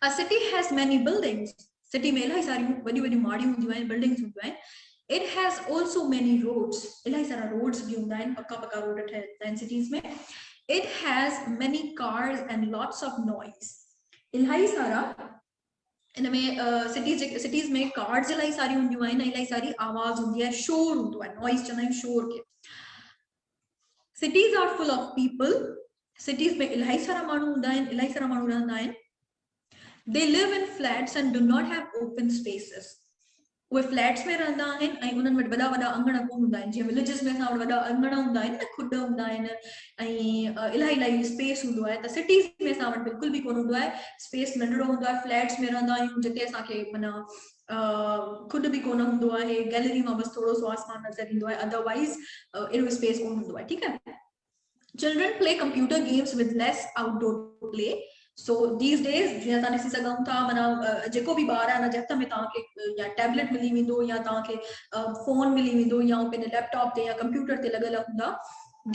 अ city has many buildings. City में इलाही सारियूं वॾियूं वॾियूं माड़ियूं हूंदियूं आहिनि, बिल्डिंग्स हूंदियूं आहिनि. It has also many roads. इलाही सारा रोड्स भी हूंदा आहिनि, पक्का रोड ठहियल आहिनि सिटीज में. It has many cars and lots of noise. इलाही सारा इनमें सिटीज़ में कार्ड्स इलाही सारी हूंदियूं आहिनि, इलाही सारी आवाज़ हूंदी आहे, शोर हूंदो आहे, नॉइज़ चवंदा आहियूं शोर खे। Cities are full of people. Cities में इलाही सारा माण्हू हूंदा आहिनि, इलाही सारा माण्हू रहंदा आहिनि। They live in flats and do not have open spaces. उहे फ्लैट्स में रहंदा आहिनि ऐं उन्हनि वटि वॾा वॾा अंगण कोन हूंदा आहिनि, जीअं विलेजिस में असां वटि वॾा अंगण हूंदा आहिनि न, खुड हूंदा आहिनि ऐं इलाही इलाही स्पेस हूंदो आहे, त सिटीज़ में असां वटि बिल्कुलु बि कोन हूंदो आहे, स्पेस नंढड़ो हूंदो आहे, फ्लैट्स में रहंदा आहियूं जिते असांखे माना खुद भी कोन हूंदो आहे, गैलरी में बस थोड़ो सो आसमान नज़र ईंदो आहे, अदरवाइज एॾो स्पेस कोन हूंदो आहे, ठीकु आहे। Children play computer games with less outdoor play. So these days जीअं तव्हां ॾिसी सघूं था माना जेको बि ॿार आहे न जे हथ में तव्हांखे या टैबलेट मिली वेंदो या तव्हांखे फोन मिली वेंदो या पंहिंजे लैपटॉप ते या कंप्यूटर ते लॻल हूंदा,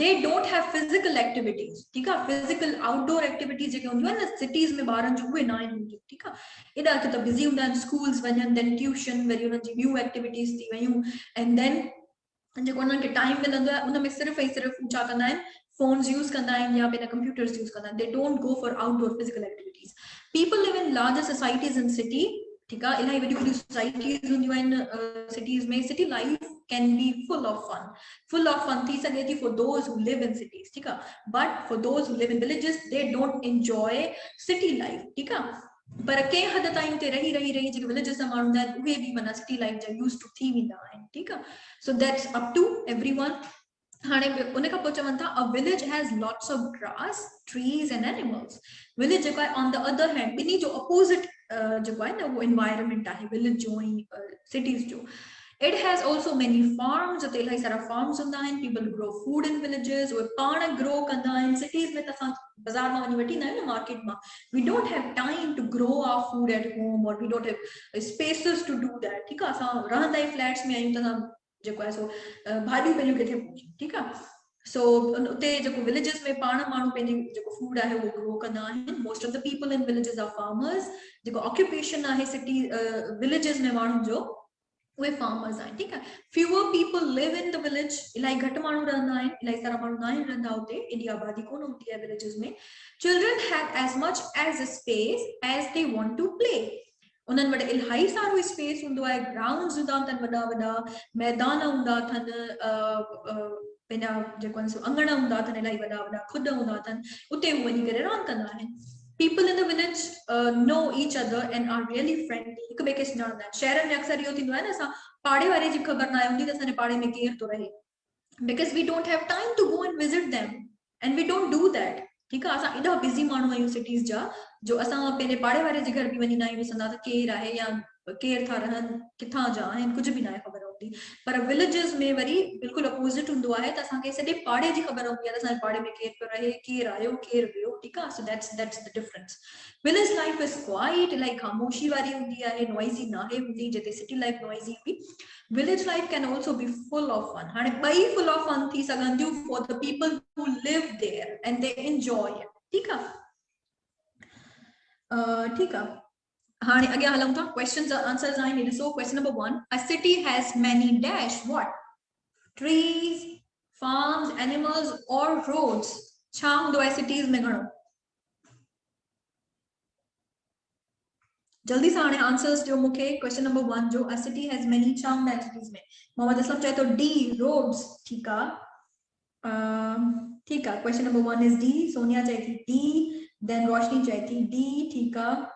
they don't have physical activities, ठीक है, physical outdoor activities जेके हूंदियूं आहिनि न सिटीज़ में ॿारनि जूं उहे न आहिनि हूंदियूं, ठीकु आहे। एॾा त बिज़ी हूंदा आहिनि, स्कूल्स वञनि, देन ट्यूशन, वरी उन्हनि जी ॿियूं एक्टिविटीज़ थी वयूं, एंड देन जेको उन्हनि खे टाइम मिलंदो आहे उन में सिर्फ़ु ऐं सिर्फ़ु छा कंदा आहिनि, phones use करना है या बिना computers use करना है, they don't go for outdoor physical activities. People live in larger societies in city, ठीक है, इलाही वॾी वॾी societies हूंदियूं आहिनि cities में, city life can be full of fun थी सघे थी for those who live in cities, ठीक है, but for those who live in villages they don't enjoy city life, ठीक है, पर कंहिं हद ताईं उते रही जेके विलेजिस जा माण्हू हूंदा आहिनि उहे बि माना सिटी लाइफ जा यूज़ टू थी वेंदा आहिनि, ठीकु आहे। So that's up to everyone. हाणे उन खां पोइ चवनि था a village has lots of grass, trees and animals. Village जेको आहे on the other hand ॿिन्ही जो अपोजिट जेको आहे न उहो एनवायरनमेंट आहे विलेज जो ऐं सिटीज़ जो। It has also many farms, उते इलाही सारा farms हूंदा आहिनि, people grow food in villages, उहे पाण grow कंदा आहिनि, cities में त असां बाज़ार मां वञी वठी ईंदा आहियूं न मार्केट मां, we don't have time to grow our food at home or we don't have spaces to do that, ठीकु आहे, असां रहंदा ई फ्लैट्स में आहियूं त असां जेको आहे सो भाॼियूं पंहिंजियूं किथे पहुचूं, ठीकु आहे। सो उते जेको विलेजिस में पाण माण्हू पंहिंजी जेको फूड आहे उहो ग्रो कंदा आहिनि, most of the people in villages are farmers, जेको ऑक्यूपेशन आहे सिटी विलेजिस में माण्हुनि जो उहे फार्मर्स आहिनि, ठीकु आहे। Fewer people live in the village, इलाही घटि माण्हू रहंदा आहिनि, इलाही सारा माण्हू न आहिनि रहंदा उते, एॾी आबादी कोन हूंदी आहे विलेजिस में। Children have as much as space as they want to play, उन्हनि वटि इलाही सारो स्पेस हूंदो आहे, ग्राउंड्स हूंदा अथनि वॾा वॾा, मैदान हूंदा अथनि, पंहिंजा जेको आहिनि सो अंगण हूंदा अथनि, इलाही वॾा वॾा खुड हूंदा अथनि, उते हू वञी करे रांदि कंदा आहिनि। People in the village know each other and are really friendly, हिक ॿिए खे सुञाणंदा आहिनि। शहरनि में अक्सर इहो थींदो आहे न, असां पाड़े वारे जी ख़बर न आहे हूंदी त असांजे पाड़े में केरु थो रहे, because we don't have time to go and visit them and we don't do that, ठीकु आहे। असां एॾा बिज़ी माण्हू आहियूं सिटीज़ जा जो असां पंहिंजे पाड़े वारे जे घर बि वञी न आहियूं ॾिसंदा त केरु आहे या केरु था रहनि, किथां जा आहिनि, कुझु बि न आहे ख़बर हूंदी। पर विलेजिस में वरी बिल्कुलु अपोज़िट हूंदो आहे, त असांखे सॼे पाड़े जी ख़बर हूंदी आहे त असांजे पाड़े में केरु पियो रहे, केरु आयो, केरु वियो, ठीकु आहे। So that's the difference. Village life is quiet, इलाही ख़ामोशी वारी हूंदी आहे, नॉइज़ी नाहे हूंदी, जिते सिटी लाइफ नॉइज़ी हुई। Village life can also be full of fun. हाणे ॿई full of fun थी सघंदियूं for the people who live there and they enjoy it, ठीकु आहे। ठीकु आहे, हाणे अॻियां हलूं था, क्वेश्चंस आंसर्स आहिनि, ॾिसो question number 1, a city has many dash what, trees, farms, animals or roads, छा हूंदो आहे सिटीज़ में घणो, जल्दी सां हाणे आंसर्स ॾियो मूंखे। क्वेश्चन नंबर 1 जो a city has many छा हूंदा आहिनि सिटीज़ में, मोहम्मद असलम चए थो डी रोड्स, ठीकु आहे, ठीकु आहे। Question number 1 is D, Sonia चए थी डी, देन रोशनी चए थी डी, ठीकु आहे।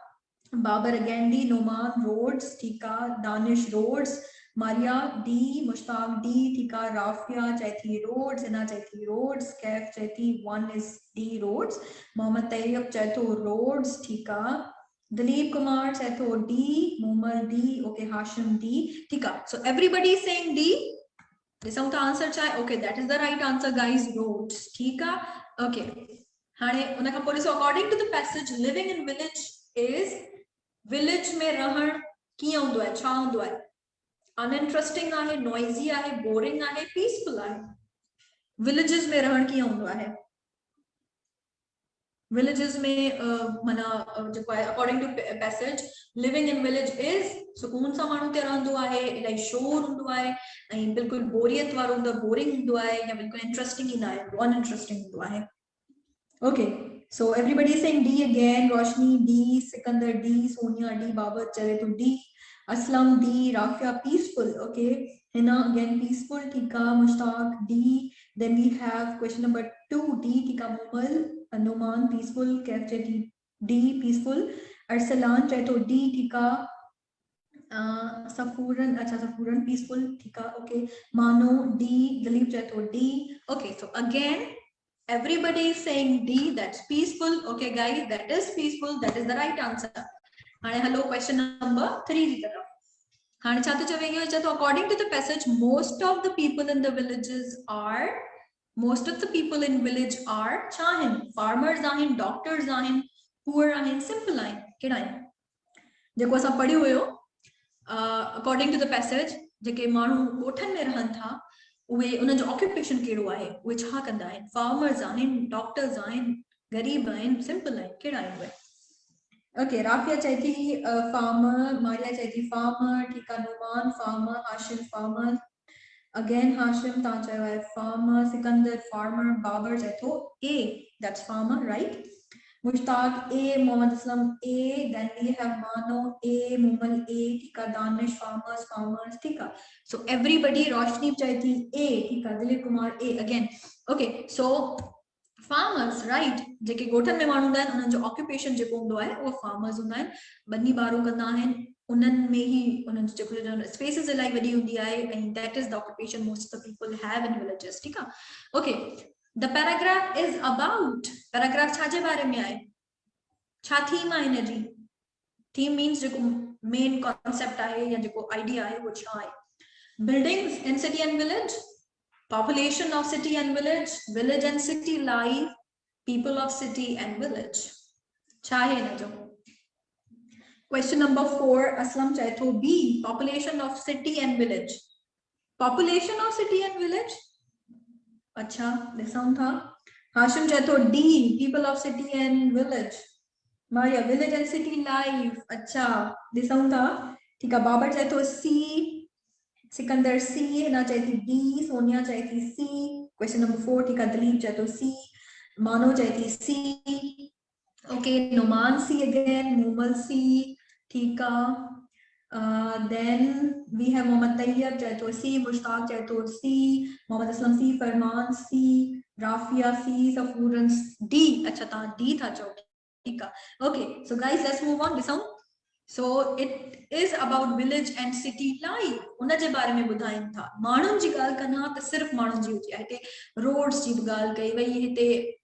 बाबर अगेन डी, नोमान रोड्स, ठीक है, दानिश रोड्स, मारिया डी, मुश्ताक डी, ठीक है, राफिया चए थी रोड्स, इना चए थी रोड्स, कैफ चए थी 1 इज डी रोड्स, मोहम्मद तैयब चए थो रोड्स, ठीक है, दिलीप कुमार चए थो D, Mohammad D, okay, Hashim D, ठीक है। So everybody is saying D, ॾिसूं था आंसर छा आहे, okay, that is the right answer guys, रोड्स, ठीक है, ओके। हाणे उन खां पोइ ॾिसो, according to the passage living in village is, village में रहण कीअं हूंदो आहे, छा हूंदो आहे, अनइंटरेस्टिंग आहे, नॉइज़ी आहे, बोरिंग आहे, पीसफुल आहे। विलेजेस में रहण कीअं हूंदो आहे, विलेजेस में माना जेको आहे according to passage living in village is सुकून सां माण्हू ते रहंदो आहे, इलाही शोर हूंदो आहे ऐं बिल्कुलु बोरियत वारो हूंदो, बोरिंग हूंदो आहे, या बिल्कुलु इंटरेस्टिंग ई न आहे, अनइंटरेस्टिंग हूंदो आहे, okay. So everybody is saying D again. Roshni D, Sikandar D, Sonia D, Babar Chaletu D, Aslam D, Rafia peaceful. Okay, Hina again peaceful. Tika Mushtaq D. Then we have question number 2 D. Tika Mumal Numan peaceful. Kefche D peaceful. Arsalan Cheto D. Tika Safuran, acha Safuran peaceful. Tika okay. Mano D. Dalip Cheto D. Okay, so again. Everybody is saying D, that's peaceful. Okay, guys, that is peaceful. That is the right answer. And hello, question number 3. According to the passage, most of the people in the villages are, most of the people in village are chahin, farmers ahin, doctors ahin, poor ahin, simple ahin. Kedahin. जेको असां पढ़ियो हुयो, according to the passage, जेके माण्हू ॻोठनि में रहनि था, उहे उन जो ऑक्यूपेशन कहिड़ो आहे, उहे छा कंदा आहिनि, फार्मर्स आहिनि, डॉक्टर्स आहिनि, गरीब आहिनि, सिंपल आहिनि, कहिड़ा आहिनि उहे? ओके, राफिया चए थी फार्मर, मारिया चए थी फार्मर, ठीकु आहे, Numan farmer, Hashim farmer, again Hashim तव्हां चयो आहे फार्मर, सिकंदर फार्मर, बाबर चए थो A, that's farmer, right? Mushtaq A, Mohammad Aslam A, then we have Mano A, Mumal A, Tika Danish, farmers, Tika. So everybody, Roshni Chaiti A, Tika Dilip Kumar A again. Okay, so farmers, right? जेके गोठन में माण्हू हूंदा आहिनि, उन्हनि जो occupation जेको हूंदो आहे उहो फार्मर्स हूंदा आहिनि, बनी बारो कंदा आहिनि, उन्हनि में ही उन्हनि जो जेको स्पेसिस इलाही वॾी हूंदी आहे, and that is the occupation most of the people have in villages. ठीकु आहे? Okay. The paragraph is about, paragraph छाजे बारे में आहे, छा थीम आहे हिन जी? थीम मीन्स जेको मेन कॉन्सेप्ट आहे या जेको आइडिया आहे वो छा आहे? Buildings in city and village, population of city and village, village and city life, people of city and village, छा आहे हिन जो? क्वेश्चन नंबर 4 असलम चए थो B, population of city and village. Population of city and village, अच्छा ॾिसूं था. हाशिम चए थो D, people of city and village. Maria village and city life, अच्छा ॾिसूं था. ठीकु आहे, बाबर चए थो सी, सिकंदर सी, हिना चए थी डी, सोनिया चए थी सी. क्वेश्चन नंबर 4, ठीकु आहे, दलीप चए थो सी, मानो चए थी सी. Okay, Numan see again, Mumal सी, ठीकु आहे. Then we have Mohammad Tayyab चए थो C, Mushtaq चए थो C, Mohammad Aslam C, Farman C, Rafia C, Safuran D. अच्छा तव्हां D था चओ, ठीकु आहे. Okay, so guys, let's move on. ॾिसूं. So it is about village and city life. उन जे बारे में ॿुधाइनि था. माण्हुनि जी ॻाल्हि कनि हा त सिर्फ़ माण्हुनि जी हुजे. हिते रोड्स जी बि ॻाल्हि कई वई, हिते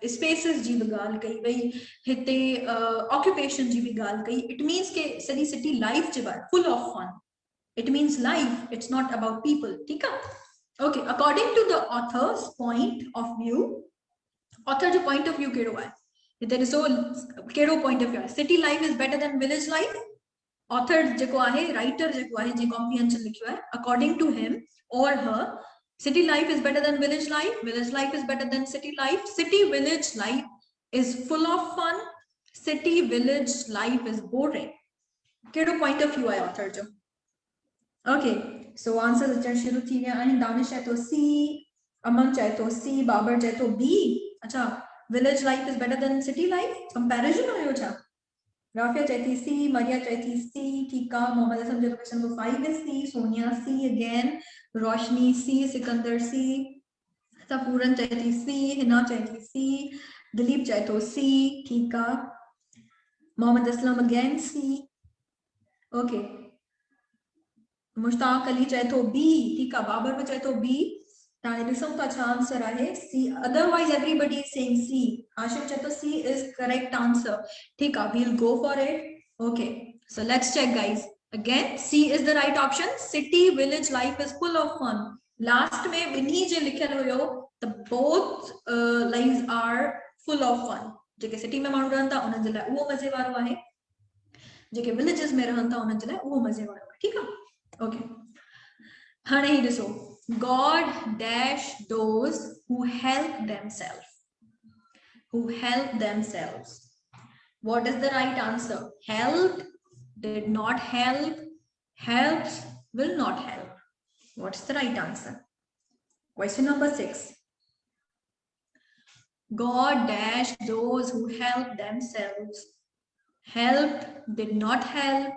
स्पेसिस जी भी गाल कई वई, हिते ऑक्यूपेशन जी भी गाल कई. इट मीन्स के सॼी सिटी लाइफ जे बारे, full of fun. It means life, it's not about people. ठीक है? Okay, according to the author's point of view, author जो पॉइंट ऑफ व्यू केड़ो है, हिते ॾिसो केड़ो पॉइंट ऑफ व्यू है. City life is better than village life. Author जेको आहे, राइटर जेको आहे, जे कॉम्प्रिहेंशन लिखियो है, अकॉर्डिंग टू हिम और हर, city life is better than village life. Village life is better than city life. City village life is full of fun. City village life is boring. केड़ो point of view है author जो? Okay, so answers अचण शुरू थी विया आहिनि. दानिश चए थो C, अमन चए थो C, बाबर चए थो B. अच्छा, village life is better than city life. Comparison हुयो छा? राफिया चए थी C, मरिया चए थी C, ठीक है. मोहम्मद असलम जो question number 5 is C, Sonia C again, Roshni C, Sikandar C, Sapuran चए थी C, हिना चए थी C, दिलीप चए थो C, ठीक है. Mohammad Aslam again C. Okay, Mushtaq Ali चए थो B, ठीक है. बाबर भी चए थो B. ताने ॾिसूं था छा आंसर आहे. C. Otherwise everybody is saying C. Hashim चए थो C is correct answer. ठीक है, we'll go for it. Okay, so let's check guys. Again, C is the right option. City village life is full of fun. Last में बिन्ही जे लिखियल हुयो, the both lives are full of fun. JK city में माण्हू रहनि था उन्हनि जे लाइ उहो मज़े वारो आहे, जेके विलेजेस में रहनि था उन्हनि जे लाइ उहो मज़े वारो आहे. ठीक आहे? ओके, हाणे ही ॾिसो. God dash those who help themselves. Who help themselves. What is the right answer? Helped, did not help, helps, will not help. What's the right answer? Question number 6. God dash those who help themselves. Help did not help.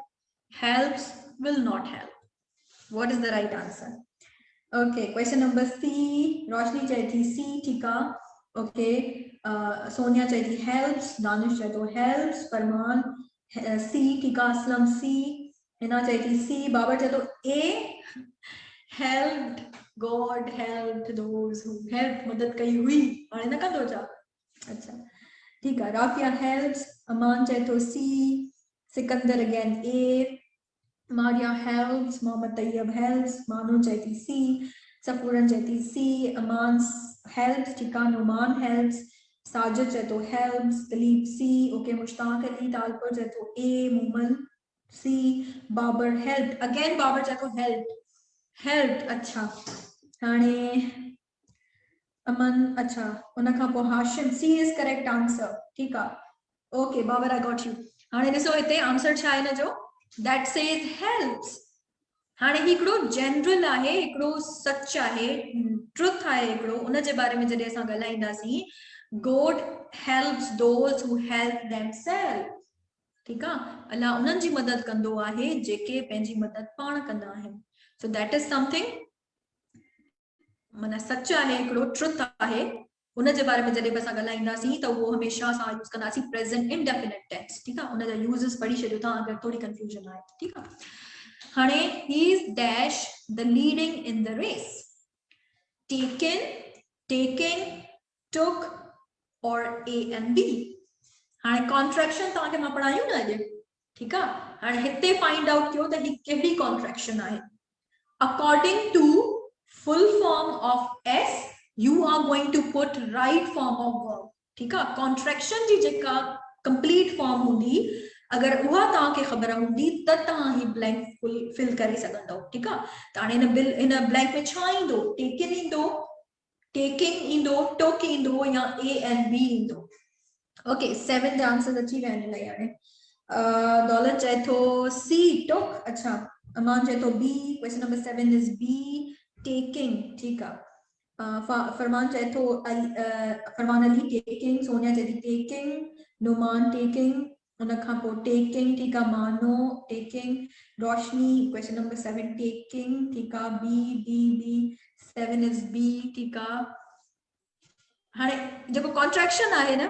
Helps will not help. What is the right answer? Okay, question number C. Roshni Chaiti C. Tika. Okay. Sonia Chaiti helps. Danish Chaito helps. Farman C. Tika Aslam C. Hina Chaiti C. Babar Chaito A. Helped. God helped those who helped. मदद कई हुई. आने ना कर दो जा. अच्छा. ठीक है. Rafia helps. Aman Chaito C. Sikandar again A. Maria helps. Mohammed Tayyab helps. Manu Chaiti C. Safuran Chaiti C. Aman helps. Tika Numan helps. Sajid Chaito helps. Talib C. Okay, Mushtaq Ali Talpur Chaito A. Mumal C. Babar helped. Again Babar Chaito helped. Helped. अच्छा. हाणे Aman. अच्छा. उनखां पोइ Hashim C is correct answer. ठीक आहे. Okay, Babar, I got you. हाणे ॾिसो हिते आंसर छा आहे हिनजो? That says helps. हाणे हिकिड़ो जनरल आहे, हिकिड़ो सच आहे, ट्रुथ आहे हिकिड़ो, उन जे बारे में जॾहिं असां ॻाल्हाईंदासीं, God helps those who help themselves. ठीक आहे. अलाह उन्हनि जी मदद कंदो आहे जेके पंहिंजी मदद पाण कंदा आहिनि. So that is something माना सच आहे, हिकिड़ो ट्रुथ आहे. उन जे बारे में जॾहिं बि असां ॻाल्हाईंदासीं त उहो हमेशह असां यूज़ कंदासीं प्रेज़ेंट इंडेफिनिट टेंस. ठीक आहे. उन जा यूज़ेस पढ़ी छॾियो तव्हां अगरि थोड़ी कंफ्यूजन आहे. ठीक आहे. हाणे he is dash the leading in the race. Taken, taking, took or A and B. हाणे कॉन्ट्रैक्शन तव्हांखे मां पढ़ायूं न अॼु. ठीक आहे. हाणे हिते फाइंड आउट कयो त ही कहिड़ी कॉन्ट्रैक्शन आहे. According to full form of S, you are going to put right form of verb. ठीक है. Contraction जी जेका complete form होंदी, अगर उहा तव्हांखे ख़बर हूंदी त तव्हां ही blank fill करे सघंदव. ठीक है. त हाणे इन blank में छा ईंदो? Taken ईंदो, taking ईंदो, took ईंदो या A and B ईंदो. Okay, 7 जा आंसर अची विया आहिनि इलाही हाणे. दौलत चए थो C took. अच्छा. Aman चए थो B. Question number 7 is B. Taking. ठीक है. फरमान चए थो फरमान अली taking. सोनिया चए थी taking. नुमान taking. उनखां पोइ taking. ठीक है. मानो taking. रोशनी question number 7 taking. ठीक है. B. 7 is B. ठीक है. हाणे जेको कॉन्ट्रैक्शन आहे न,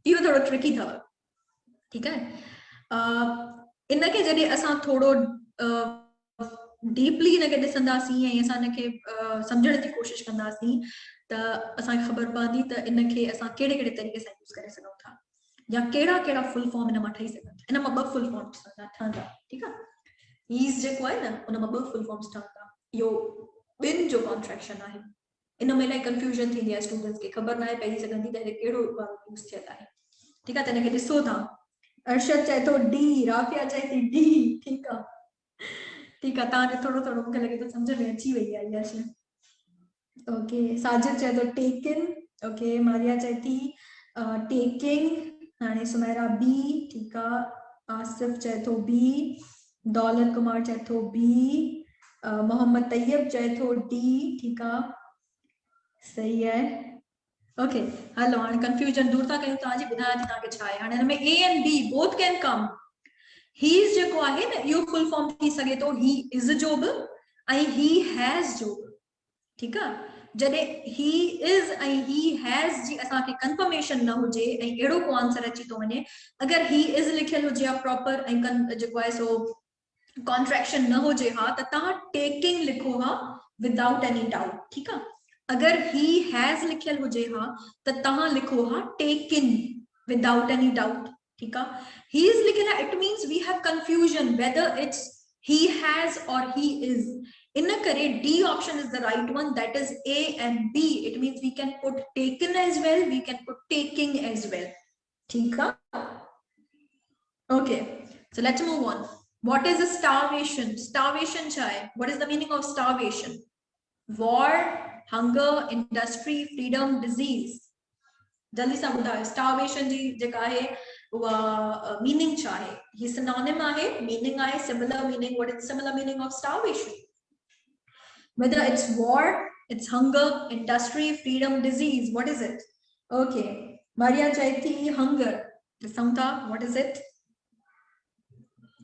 इहो थोड़ो ट्रिकी अथव. ठीक है. इनके जॾहिं असां थोड़ो डीपली इनके ॾिसंदासीं ऐं असां इनके सम्झण जी कोशिश कंदासीं त असांखे ख़बर पवंदी त इनके असां कहिड़े कहिड़े तरीक़े सां यूज़ करे सघूं था या कहिड़ा कहिड़ा फुल फॉर्म इन मां ठही सघनि था. इन मां 2 फुल फॉर्म्स ठहंदा. ठीक आहे. हीज़ जेको आहे न उन मां 2 फुल फॉर्म्स ठहंदा. इहो ॿिनि जो कॉन्ट्रैक्शन आहे. इन में इलाही कंफ्यूजन थींदी आहे स्टूडेंट्स खे, ख़बर न आहे पइजी सघंदी त कहिड़ो यूज़ थियल आहे. ठीक आहे. त इनखे ॾिसो था. अर्शद चए थो डी. राफिया चए थी डी. ठीक आहे. ठीक है. तव्हांखे थोड़ो थोड़ो मूंखे लॻे थो सम्झ में अची वई आहे इहा शइ. ओके. साजिद चए थो टेकन. ओके. मारिया चए थी टेकिंग. हाणे सुमैरा बी. ठीक आहे. आसिफ चए थो बी. दौलत कुमार चए थो बी. मोहम्मद तैयब चए थो डी. ठीक आहे. सही है. ओके. हलो हाणे कंफ्यूजन दूर था कयूं. तव्हांजी ॿुधायां थी तव्हांखे छा आहे. हाणे हिन में A and B both can come. He is जेको आहे न इहो फुल फॉर्म थी सघे थो he is जो बि ऐं he has जो बि. ठीक आहे. जॾहिं he is ऐं he has जी असांखे कंफर्मेशन न हुजे ऐं अहिड़ो को आंसर अची थो वञे, अगरि he is लिखियल हुजे हा प्रॉपर ऐं जेको आहे सो कॉन्ट्रैक्शन न हुजे हा त तव्हां टेकिंग लिखो हा विदाउट एनी डाउट. ठीक आहे. अगर he has लिखियल हुजे हा त तव्हां लिखो हा taken without any doubt. ठीक है. He is लिखियल है, it means we have confusion whether it's he has or he is. In a करे D option is the right one, that is A and B. It means we can put taken as well, we can put taking as well. ठीक है. Okay, so let's move on. What is a starvation? Starvation chai. What is the meaning of starvation? War, hunger, industry, freedom, disease. जल्दी सां ॿुधायो. Starvation जी जेका आहे उहा meaning छा आहे? ही सिनोनिम आहे, मीनिंग आहे, similar meaning. What is similar meaning of starvation? Whether it's war, it's hunger, industry, freedom, disease, what is it? Okay, Maria चए थी hunger, ॾिसूं था what is it.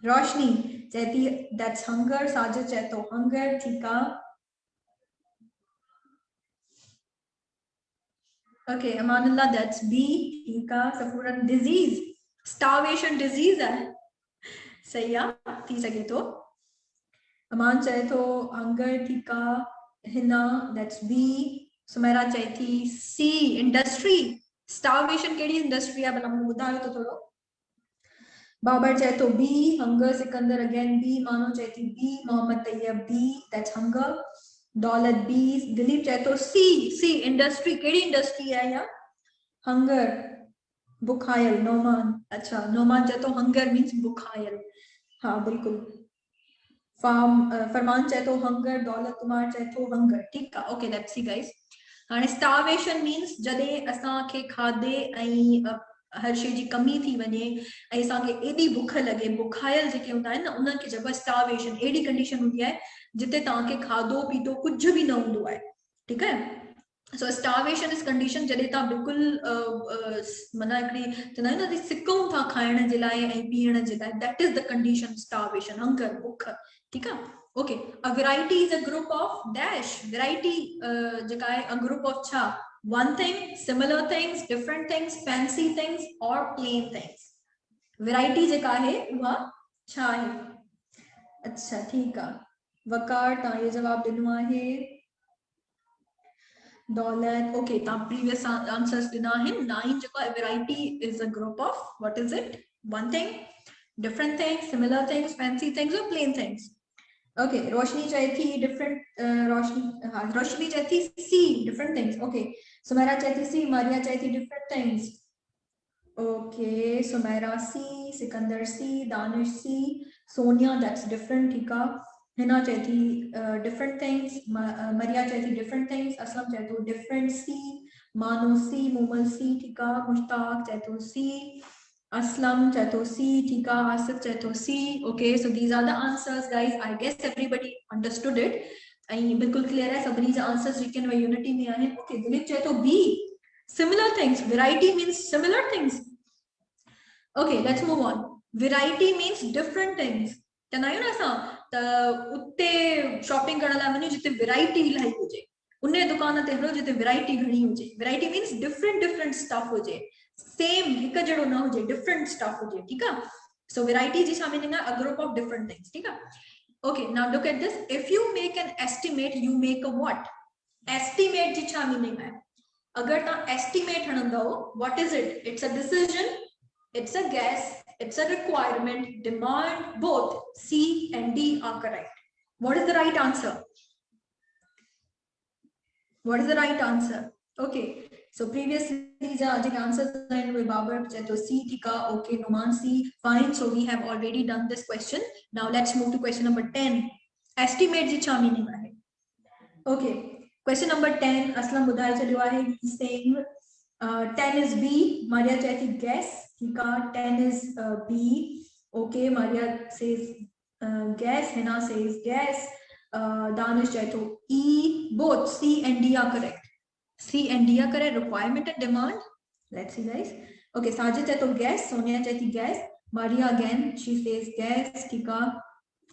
रोशनी चए थी that's hunger, साजिद चए थो hunger, ठीक आहे. Okay, Amanullah, that's B, ठीक आहे. सफूरन disease, starvation disease है, सही आहे, थी सके थो. अमान चए थो hunger, ठीक आहे. Hina that's B. सुमेरा चए थी C, industry. starvation कहिड़ी इंडस्ट्री आहे भला मूंखे ॿुधायो त थोरो. बाबर चए थो B, hunger. Sikandar again B. मानो चए थी B. Mohammad Tayyab B, that's hunger. दौलत B. दिलीप चए थो C, C इंडस्ट्री. कहिड़ी इंडस्ट्री है या hunger, बुखायल. नोमान, अच्छा नोमान चए थो hunger means बुखायल. हाँ बिल्कुल. फरमान चए थो hunger, दौलत कुमार चए थो hunger, ठीक आहे. Okay, let's see guys. हाणे starvation means जॾहिं असांखे खाधे ऐं हर शइ जी कमी थी वञे ऐं असांखे एॾी बुख लॻे, बुखायल जेके हूंदा आहिनि न उन्हनि खे चइबो आहे starvation. एॾी कंडीशन हूंदी आहे जिते तव्हांखे खाधो पीतो कुझु बि न हूंदो आहे, ठीकु आहे. So starvation is condition जॾहिं तव्हां बिल्कुलु माना हिकिड़ी चवंदा आहिनि न सिकूं था खाइण जे लाइ ऐं पीअण जे लाइ, that is the condition starvation, hunger, बुख, ठीक है. Okay, a variety is a group of dash. Variety जेका आहे a group of छा, one thing, similar things, different things, fancy things or plain things. Variety जेका आहे उहा छा आहे. अच्छा ठीक आहे. वकार तव्हां ये जवाब ॾिनो आहे. दौलत, okay, तव्हां previous answers ॾिना आहिनि. 9 जेको आहे variety is a group of, what is it, one thing, different things, similar things, fancy things or plain things. Okay, रोशनी चए थी different, रोशनी चए थी C, different things. Okay, Sumera चए थी C, मारिया चए थी different things. Okay, Sumera C, Sikandar C, Danish C, Sonia that's different, ठीक है. हिना चए थी different things, मरिया चए थी different things, असलम चए थो different C, मानो C, मोमल C, ठीक है. मुश्ताक चए थो C, Aslam चए थो C, ठीक है. आसिफ चए थो C. Okay, so these are the answers guys. I guess everybody understood it. ऐं बिल्कुल क्लियर है सभिनी जा आंसर्स जेके आहिनि यूनिटी में आहिनि. ओके, दिलीप चए थो B, similar things. Variety means similar things. Okay, let's move on. Variety means different things. चवंदा आहियूं न असां त उते शॉपिंग करण लाइ वञूं जिते वैरायटी इलाही हुजे, उन दुकान ते हलो जिते वैरायटी घणी हुजे. Variety means different different stuff हुजे, सेम हिकु जहिड़ो न हुजे, डिफरेंट स्टफ हुजे, ठीकु आहे. सो वैरायटी जी छा मीनिंग आहे, a group of different things, ठीकु आहे. Okay, now look at this. If you make an estimate, you make a what? Estimate जी छा मीनिंग है. अगर तव्हां estimate हणंदव, what is it? It's a decision, it's a guess, it's a requirement, demand, both C and D are correct. What is the right answer? What is the right answer? Okay, so previously the answers and with Babar Cheto C, Tika, okay, Numan C, fine. So we have already done this question. Now let's move to question number 10. Estimate ji cha meaning hai. Okay, question number 10. Aslam Budhai chalyo hai, he's saying 10 is B. Maria Chaiti guess. Tika, 10 is B. Okay, Maria says guess. Hina says guess. Danish Chaito E. Both C and D are correct. C and D are correct. Requirement and demand. Let's see, guys. Okay, Sajid Chaito guess. Sonia Chaiti guess. Maria again, she says guess. Tika,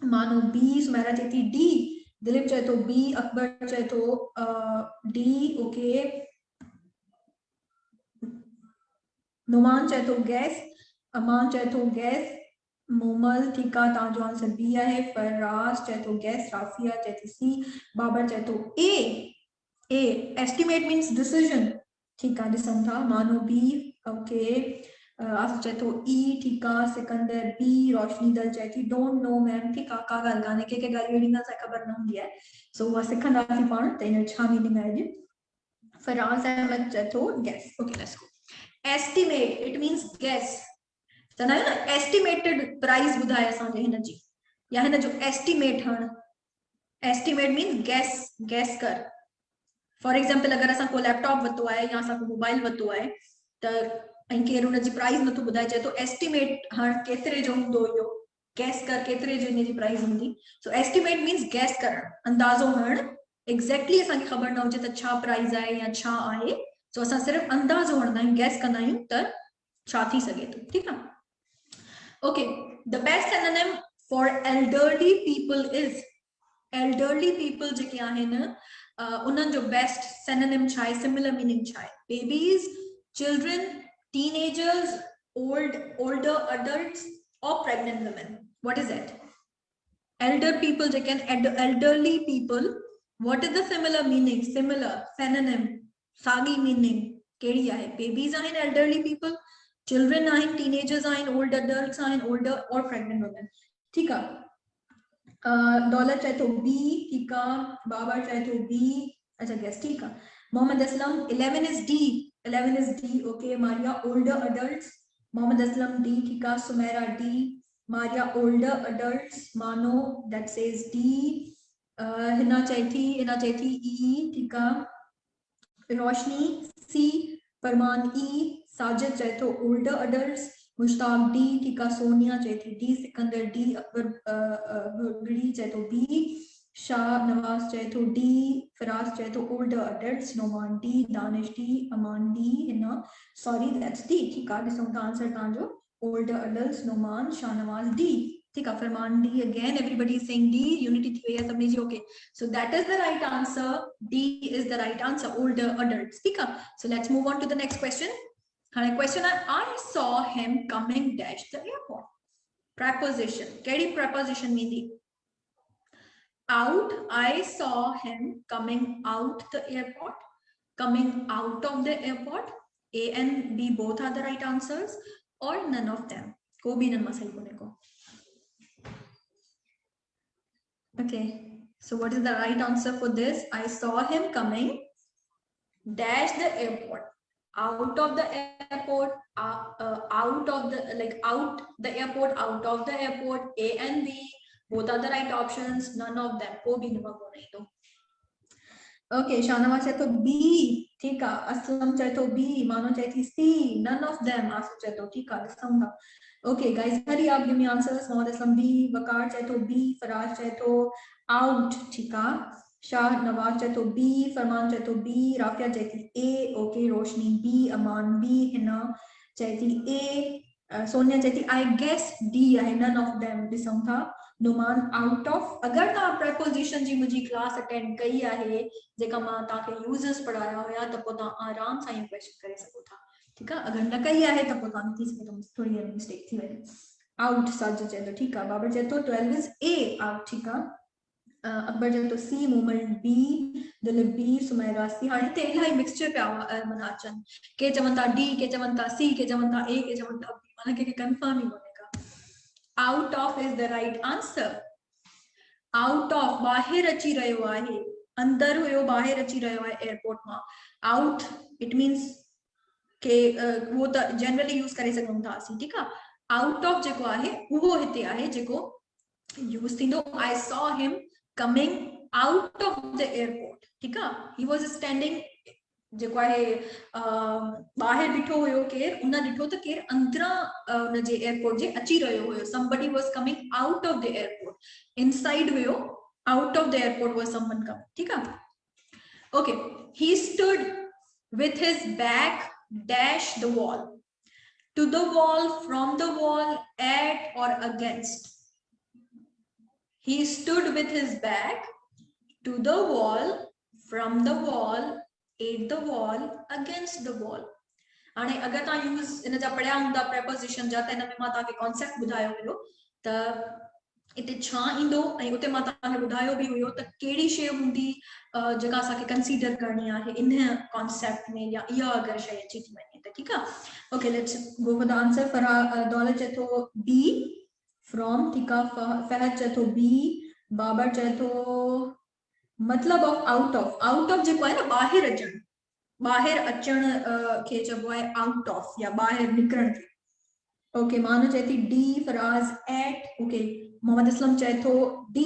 Manu B. Sumera Chaiti D. Dilip Chaito B. Akbar Chaito D. Okay. Numan Chaito guess. Aman Chaito guess. Momal, Tika, ताजो answer B है. Faraz चेतो gas. Rafia चेती सी. बाबर चेतो ए. ए estimate means decision, ठीक है. डिसन था. मानो B. Okay, Asif चेतो ई, ठीक है. Sikandar B. रोशनी दल चेती don't know ma'am, ठीक है. का गाल गाने के गाल वेड़ी ना सा खबर न हुंदी है, सो वो सिखंदा थी पाण त इन छा मीनिंग है. फराज अहमद चेतो guess. Okay, let's go. Estimate it means guess. चवंदा आहियूं न एस्टिमेटेड प्राइस ॿुधाए असांखे हिन जी, या हिन जो एस्टिमेट हण. एस्टिमेट मीन्स गैस, गैस कर. फॉर एग्जाम्पल अगर असां को लैपटॉप वरितो आहे या असां को मोबाइल वरितो आहे त ऐं केरु हुन जी प्राइस नथो ॿुधाए, चए थो एस्टिमेट हण केतिरे जो हूंदो इहो, गैस कर केतिरे जो हिन जी प्राइस हूंदी. सो एस्टिमेट मीन्स गैस करण, अंदाज़ो हण. एग्जैक्टली असांखे ख़बर न हुजे त छा प्राइस आहे या छा आहे, सो असां सिर्फ अंदाज़ो हणंदा आहियूं, गैस कंदा आहियूं त छा थी सघे थो, ठीकु आहे। Okay, the best synonym for elderly people is, elderly people जेके आहिनि उन्हनि जो बेस्ट synonym छा आहे, सिमिलर मीनिंग छा आहे? babies, children, teenagers, older adults or pregnant women. What is it? Elder people जेके आहिनि, elderly people, what is the similar meaning? Similar synonym, साॻी meaning कहिड़ी आहे? babies आहिनि elderly people, children आहिनि, teenagers आहिनि, old adults आहिनि, older or pregnant women. ठीकु आहे। दौलत चाहे तो बी, ठीक है, बाबर चाहे तो बी, अच्छा गेस, ठीक है। Mohammad Aslam 11 is D, 11 is D, okay। Maria older adults, Mohammad Aslam D, ठीक है। Sumera D, Maria older adults, मानो that says D, हिना चाहे थी E, ठीक है। रोशनी C, फरमान E, साजिद चाहे तो older adults, मुश्ताक डी, ठीक है। सोनिया चाहे थी डी, सिकंदर डी, अकबर गड़ी चाहे तो बी, शाह नवाज चाहे तो डी, फराज चाहे तो older adults, Noman D, Danish D, Aman D, Hina sorry that's D, ठीक है। ॾिसूं था आंसर तव्हांजो older adults, Noman, Shahnawaz D, ठीक है। Farman D, again everybody is saying D, unity थी वई आहे सभिनी जी, okay. So that is the right answer, D is the right answer, older adults, ठीक है। So let's move on to the next question. Question I saw him coming dash the airport. Preposition. Kedi preposition mean out. I saw him coming out the airport. Coming out of the airport. A and B both are the right answers, or none of them. Ko bhi nan masai kone ko. Okay. So what is the right answer for this? I saw him coming dash the airport. Out of the airport, out of the out the airport, out of the airport. A and B both are the right options, none of them. को भी number को नहीं तो। Okay, Shahnawaz चाहे तो B, ठीक है। असलम चाहे तो B, मानो चाहे थी C, none of them। आसू चाहे तो, ठीक है, समझा। Okay guys, hurry up, give me answers। Mohammad Aslam B, वकार चाहे तो B, फराज चाहे तो out, ठीक है। शाह नवाज चाहे तो बी, फरमान चाहे तो बी, राफिया चाहे थी ए, ओके। रोशनी बी, अमान बी, हिना चाहे थी ए, सोनिया चाहे थी आई गेस डी आहे, नन ऑफ देम। ॾिसूं था, नुमान आउट ऑफ। अगर तव्हां प्रेपोजिशन जी मुंहिंजी क्लास अटेंड कई आहे जेका मां तव्हांखे यूज़र्स पढ़ाया हुया, त पोइ तव्हां आराम सां इहो क्वेश्चन करे सघो था, ठीकु आहे। अगर न कई आहे त पोइ तव्हांखे थी सघे थो थोरी मिस्टेक थी वञे। आउट साजिद चए थो, ठीकु आहे। बाबर चए थो 12 इज ए, आउट, ठीकु आहे। अकबर चए तो सी, मोमल बी, दिलीप बी, सुमैरा सी। हाँ हिते इलाही मिक्सचर पिया माना अचनि, के चवनि था डी, के चवनि था सी, के चवनि था ए, के चवनि था बी, माना कंहिंखे कंफर्म ई कोन्हे का। Out of is the right answer. Out of ॿाहिरि अची रहियो आहे, अंदरि हुयो ॿाहिरि अची रहियो आहे एयरपोर्ट मां। आउट इट मीन्स के वो त जनरली यूज करे सघूं था असीं, ठीकु आहे। आउट ऑफ जेको आहे उहो हिते आहे जेको यूज थींदो। I saw him coming out of the airport, ठीक है। he was standing, जेको आहे ॿाहिरि बीठो हुयो केर, उन ॾिठो त केर अंदरां उन जे एयरपोर्ट जे अची रहियो हुयो। somebody was coming out of the airport, inside हुयो, out of the airport was someone coming, ठीक है। okay, he stood with his back dash the wall, to the wall, from the wall, at or against. He stood with his back to the wall, from the wall, at the wall, against the wall. हाणे अगर ता use in जा पढ़िया हूंदा preposition जा, त इन में मां तव्हांखे कॉन्सेप्ट ॿुधायो हुयो त इते छा ईंदो, ऐं उते मां तव्हांखे ॿुधायो बि हुयो त कहिड़ी शइ हूंदी जेका असांखे कंसीडर करणी आहे इन कॉन्सेप्ट में, या इहा अगरि शइ अची थी वञे त, ठीकु आहे। Okay, let's go for the answer. पर दौलत चए थो बी, फ्रॉम, ठीक है। फहद चाहे तो बी, बाबर चाहे तो मतलब of out of. Out of जेको आहे न ॿाहिरि अचण, ॿाहिरि अचण खे चइबो आहे आउट ऑफ, या ॿाहिरि निकिरण खे। ओके, मानो चाहे थी D, Faraz eight, okay. Mohammad Aslam चाहे तो डी,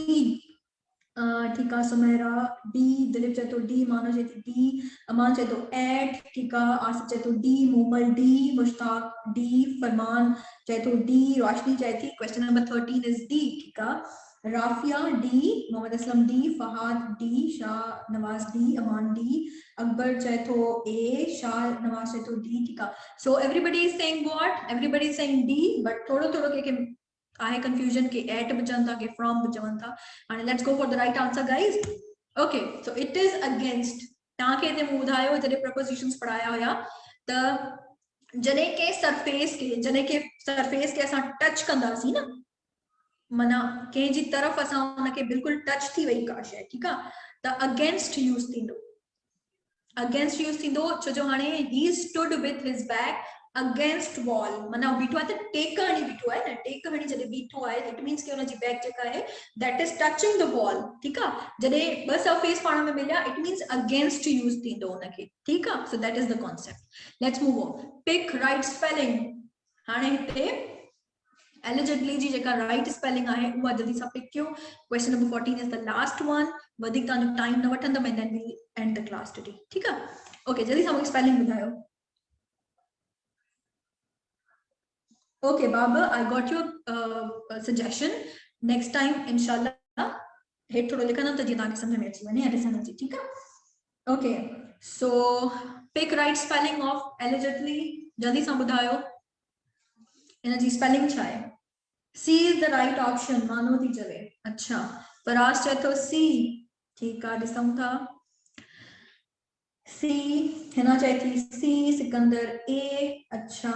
ठीक है। सुमेरा डी, दिलीप चाहे तो डी, मानो चाहे थी डी, अमान चाहे तो एट, ठीक है। आसिफ चाहे तो D, Momal D, Mushtaq D, Farman चाहे तो डी, रोशनी चाहे थी। क्वेश्चन नंबर 13 इज डी, ठीक है। Rafia D, Mohammad Aslam D, Fahad D, Shah Nawaz D, Aman D, Akbar चए थो ए, शाह नवाज चए थो डी, ठीक है। So everybody is saying what, everybody is saying D, but थोड़ो थोड़ो के आहे कंफ्यूजन के एट बचन था के फ्रॉम बचन था। And let's go for the right answer guys. Okay, so it is against. ताके ते मु बुधायो जदे प्रपोजिशंस पढ़ाया होया त जने के सरफेस के असा टच कंदासी ना, मना के जी तरफ असा उनके बिल्कुल टच थी वही का शय, ठीक है। त अगेंस्ट यूज थींदो, अगेंस्ट यूज थींदो छो जो हाने he stood with his back against wall, मना बीठो है तो टेक हणी बीठो है ना, टेक हणी जदे बीठो है इट मींस के उन जी बैक जेका है that is touching the wall, ठीक है। जदे ब सरफेस पाण में मिलिया इट मींस अगेंस्ट यूज थींदो उनके, ठीक है। So that is the concept. Let's move on. Pick right spelling. हाने हिते एलिजिबली जी जेका राइट स्पेलिंग आहे उहा जल्दी सां पिक कयो। Question number 14 is the last one. वधिक तांजो टाइम न वठंदम and then we end the class today, ठीक है। ओके, जल्दी सां मूंखे स्पेलिंग ॿुधायो। ओके बाबा, I got your suggestion. Next time इंशाल्लाह हेठ थोड़ो लिखंदम त जीअं तव्हांखे सम्झ में अची वञे ऐं ॾिसण अचे, ठीक है। Okay, so pick right spelling of eligibly, जल्दी सां ॿुधायो इन जी स्पेलिंग छा आहे। C is the right option, Mano थी चवे। अच्छा, फराज चए थो सी, ठीक है, ॾिसूं था। सी, हिना चए थी सी, सिकंदर ए, अच्छा।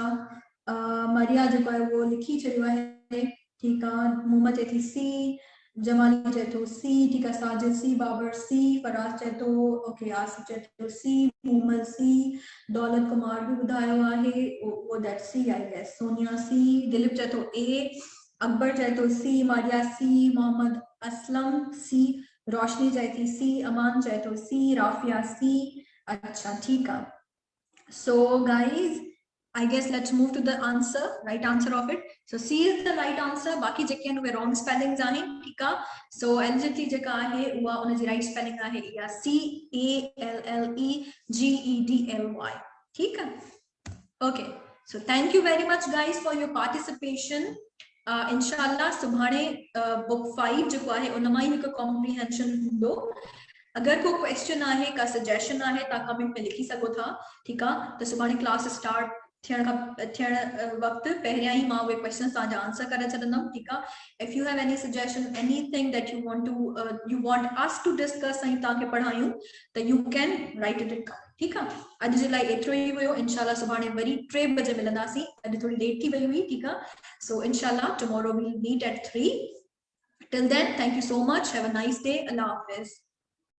मरिया जो है वो लिखी छॾियो आहे, ठीक है। मोहम्मद चए थी सी, जमाली चए थो सी, ठीक है। साजिद सी, बाबर सी, फराज चए थो ओके, आसिफ चए थो सी, मोहम्मद सी, दौलत कुमार भी ॿुधायो आहे वो that C I guess. Sonia C, Dilip चए थो ए, अकबर चए थो सी, मारिया सी, मोहम्मद असलम सी, रोशनी चए थी सी, अमान चए थो सी, राफिया सी, अच्छा ठीक है। So guys, I guess let's move to the answer, right answer of it. So C is the right answer. बाकी जेके वे wrong spellings आहिनि, ठीक है। So एलिजिबली जेका आहे उहा उन जी right spelling आहे या C A L L E G E D L Y, ठीक है। Okay, so thank you very much guys for your participation. इंशाल्लाह सुभाणे बुक 5 जेको आहे उन मां ई हिकु कॉम्प्रिहेंशन हूंदो। अगर कोई क्वेश्चन आहे का सजेशन आहे ता कमेंट में लिखी सको था, ठीक है। तो सुभाणे क्लास स्टार्ट थियण वक्त पहरियां ही मां वे क्वेश्चन ताजा आंसर करे छडंदम, ठीक है। If you have any suggestion, anything that you want us to discuss ऐं ताके पढ़ायूं तो you can write it in comment, ठीक है। अज जे लाइ एतिरो ही हुयो। इंशाल्लाह सुभाणे वरी 3 बजे मिलंदासीं। अज थोड़ी लेट थी वई हुई, ठीक है। सो इंशाल्लाह tomorrow we will meet at 3. Till then, thank you so much. Have a nice day. Allah Hafiz.